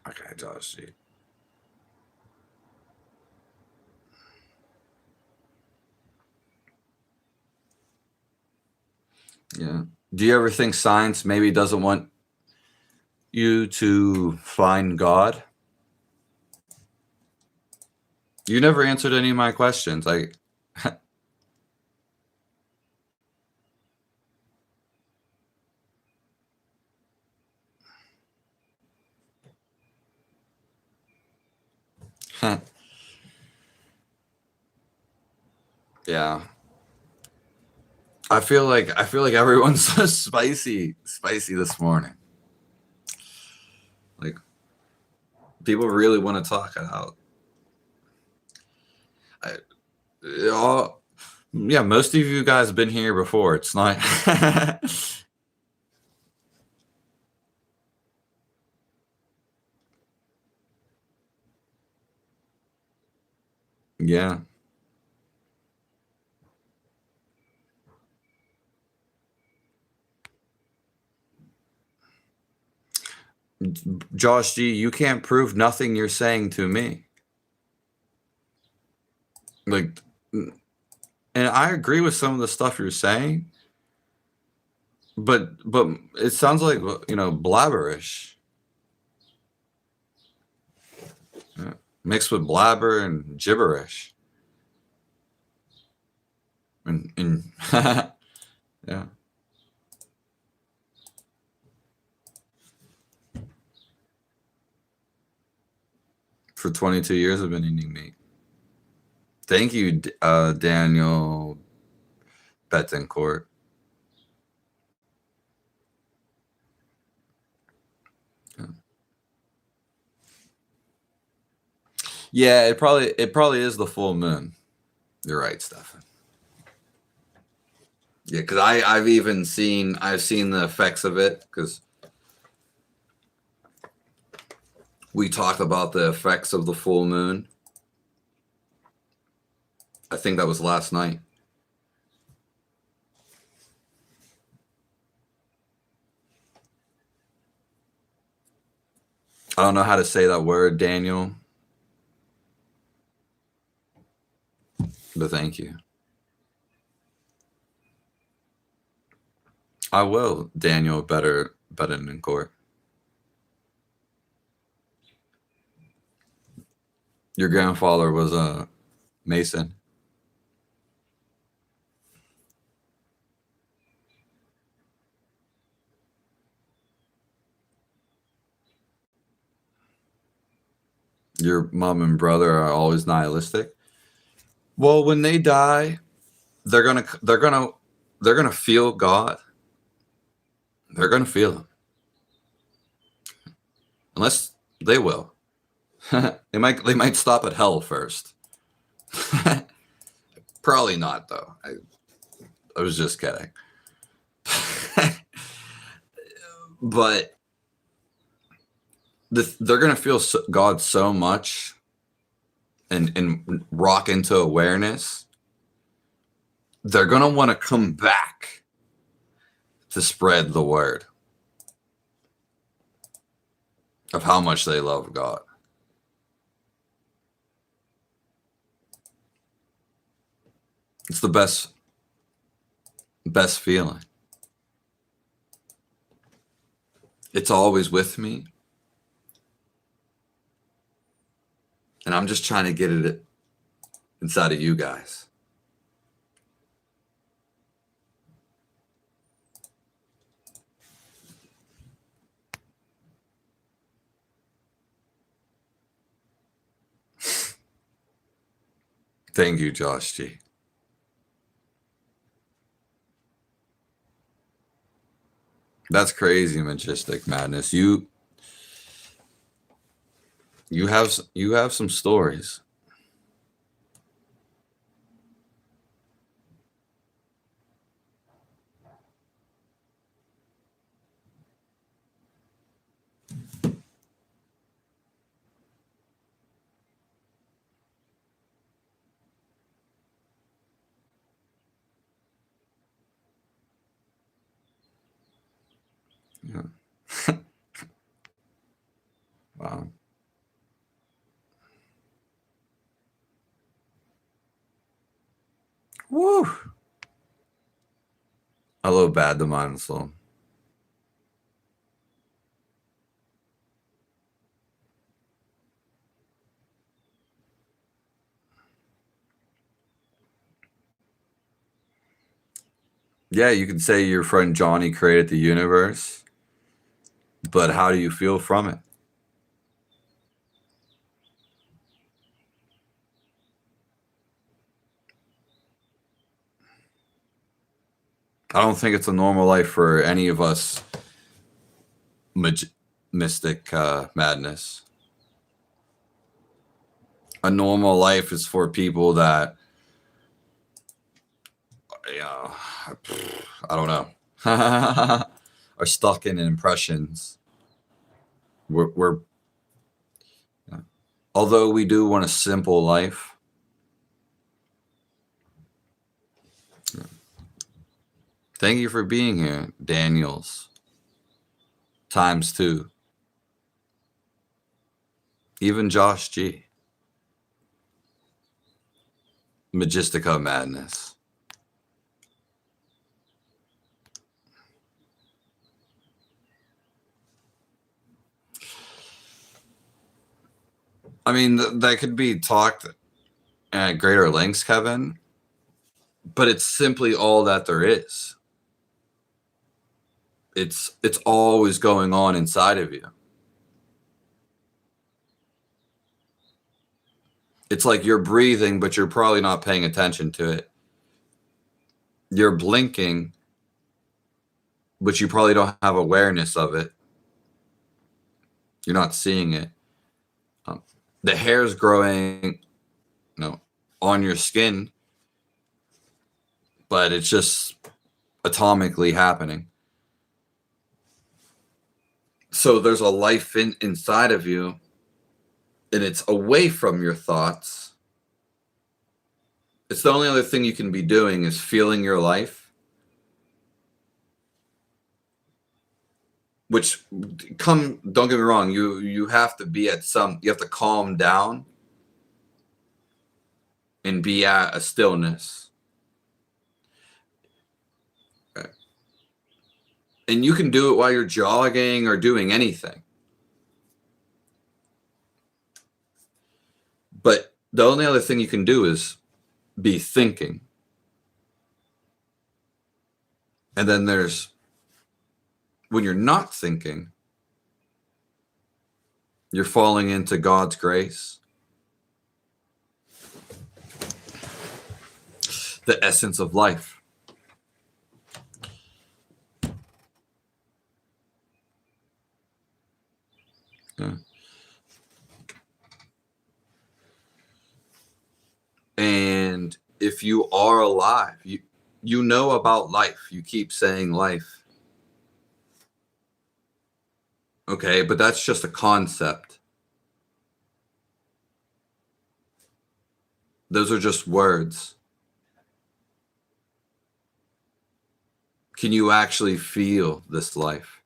Okay, Josh. Yeah. Do you ever think science maybe doesn't want you to find God? You never answered any of my questions. Yeah. I feel like everyone's so spicy this morning. Like, people really want to talk it out. Yeah, most of you guys have been here before. It's not. Yeah. Josh G, you can't prove nothing you're saying to me. Like, and I agree with some of the stuff you're saying, but it sounds like, blabberish. Yeah. Mixed with blabber and gibberish. And yeah. For 22 years, I've been eating meat. Thank you, Daniel Betancourt. Yeah, it probably is the full moon. You're right, Stefan. Yeah, because I've seen the effects of it, because we talked about the effects of the full moon. I think that was last night. I don't know how to say that word, Daniel, but thank you. I will, Daniel Betancourt. Your grandfather was a Mason. Your mom and brother are always nihilistic. Well, when they die, they're gonna feel God. They're gonna feel him, unless they will. They might stop at hell first. Probably not, though. I was just kidding. But they're going to feel God so much and rock into awareness. They're going to want to come back to spread the word of how much they love God. It's the best feeling. It's always with me. And I'm just trying to get it inside of you guys. Thank you, Josh G. That's crazy, Majestic Madness. You have some stories. Yeah. Wow. Woo. I love bad the mind soul. Yeah, you could say your friend Johnny created the universe, but how do you feel from it? I don't think it's a normal life for any of us mystic madness. A normal life is for people that, I don't know, are stuck in impressions. We're although we do want a simple life. Thank you for being here, Daniels. ×2. Even Josh G. Majestica Madness. I mean, that could be talked at greater lengths, Kevin, but it's simply all that there is. It's always going on inside of you. It's like you're breathing, but you're probably not paying attention to it. You're blinking, but you probably don't have awareness of it. You're not seeing it. The hair's growing, on your skin, but it's just atomically happening. So there's a life inside of you, and it's away from your thoughts. It's the only other thing you can be doing is feeling your life, which don't get me wrong, you have to be you have to calm down and be at a stillness. Okay. And you can do it while you're jogging or doing anything. But the only other thing you can do is be thinking. And then there's when you're not thinking, you're falling into God's grace, the essence of life. Yeah. And if you are alive, you know about life. You keep saying life. Okay, but that's just a concept. Those are just words. Can you actually feel this life?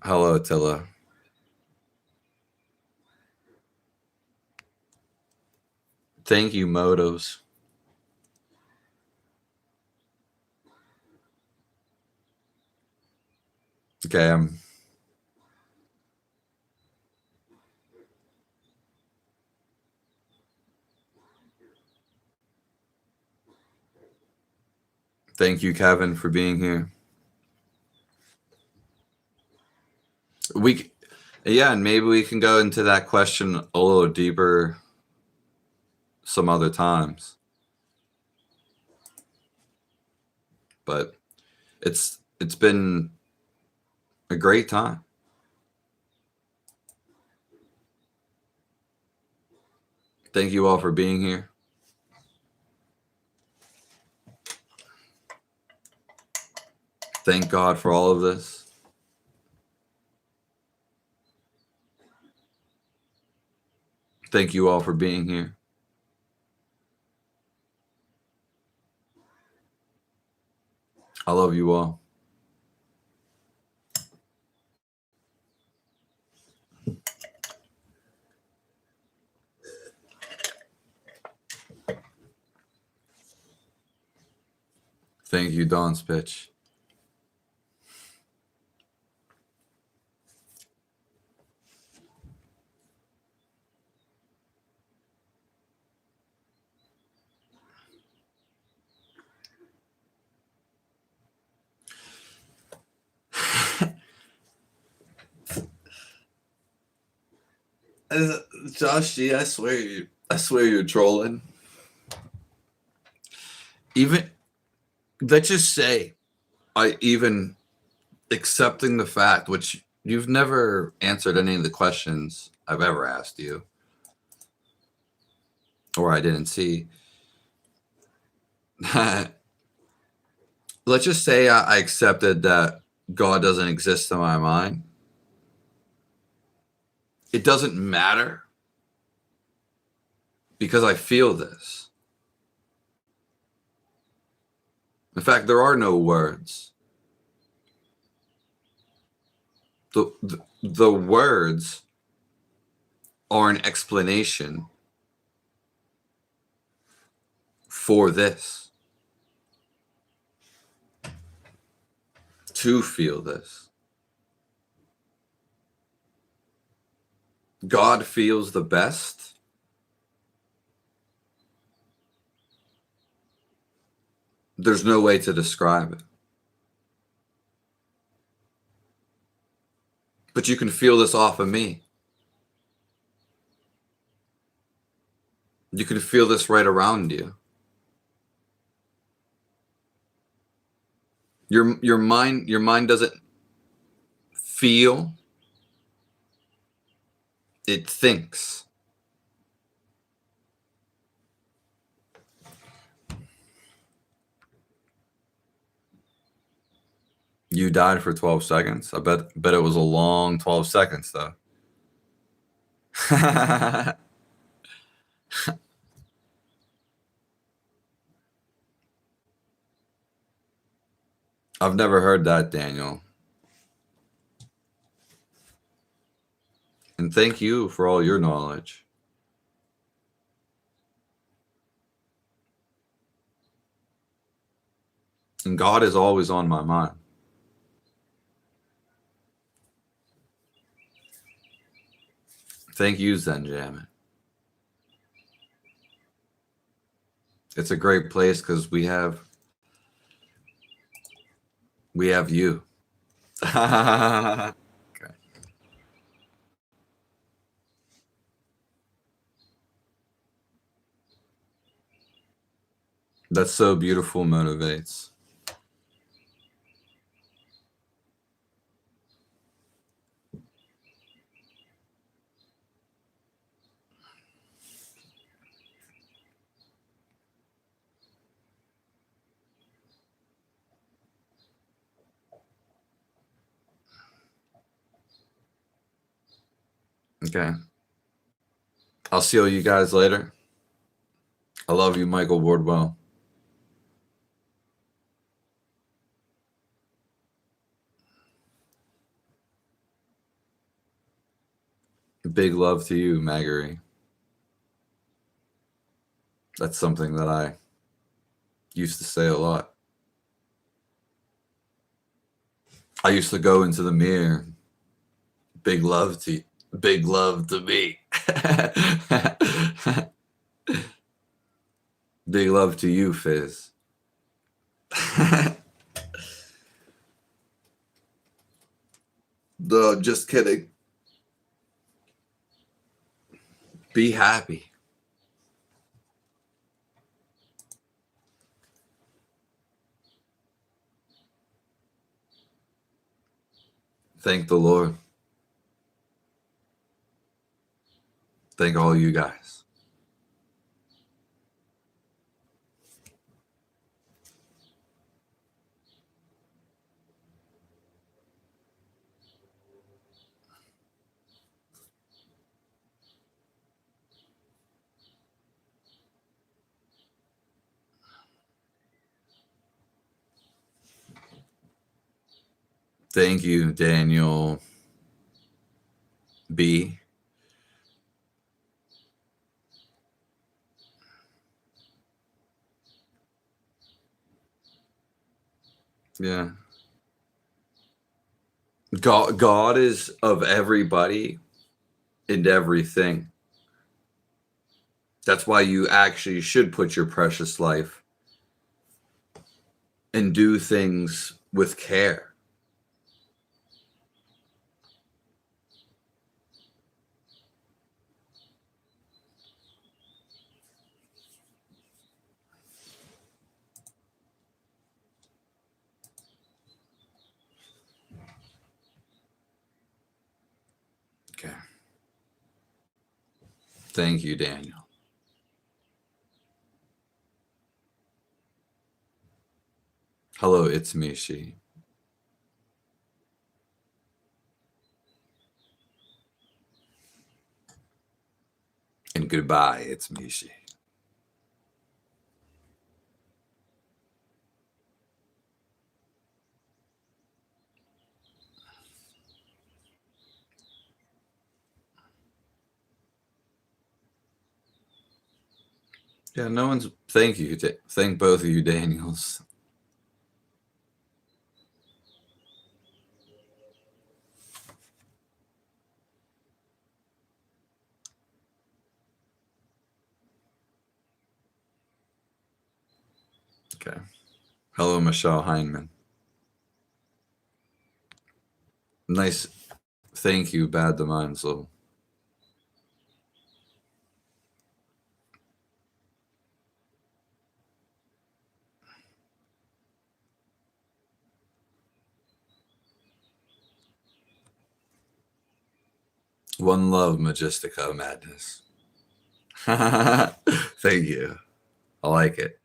Hello, Attila. Thank you, Motos. Okay, thank you, Kevin, for being here. Yeah, and maybe we can go into that question a little deeper some other times. But it's been a great time. Thank you all for being here. Thank God for all of this. Thank you all for being here. I love you all. Thank you, Dawn's pitch. Josh G, I swear you're trolling. Even let's just say I even accepting the fact, which you've never answered any of the questions I've ever asked you, or I didn't see. Let's just say I accepted that God doesn't exist in my mind. It doesn't matter because I feel this. In fact, there are no words. The words are an explanation for this. To feel this. God feels the best. There's no way to describe it. But you can feel this off of me. You can feel this right around you. Your mind doesn't feel, it thinks. You died for 12 seconds. I bet it was a long 12 seconds though. I've never heard that, Daniel. And thank you for all your knowledge. And God is always on my mind. Thank you, Zen Jamin. It's a great place because we have you. Okay. That's so beautiful, motivates. Okay. I'll see you guys later. I love you, Michael Wardwell. Big love to you, Maggery. That's something that I used to say a lot. I used to go into the mirror. Big love to me. Big love to you, Fizz. No, just kidding. Be happy. Thank the Lord. Thank all you guys. Thank you, Daniel B. Yeah. God is of everybody and everything. That's why you actually should put your precious life and do things with care. Okay. Thank you, Daniel. Hello, it's me, she. And goodbye, it's me, she. Yeah, no one's. Thank you. Thank both of you, Daniels. Okay. Hello, Michelle Heineman. Nice. Thank you, Bad the Mind Soul. One love, Majestica Madness. Thank you. I like it.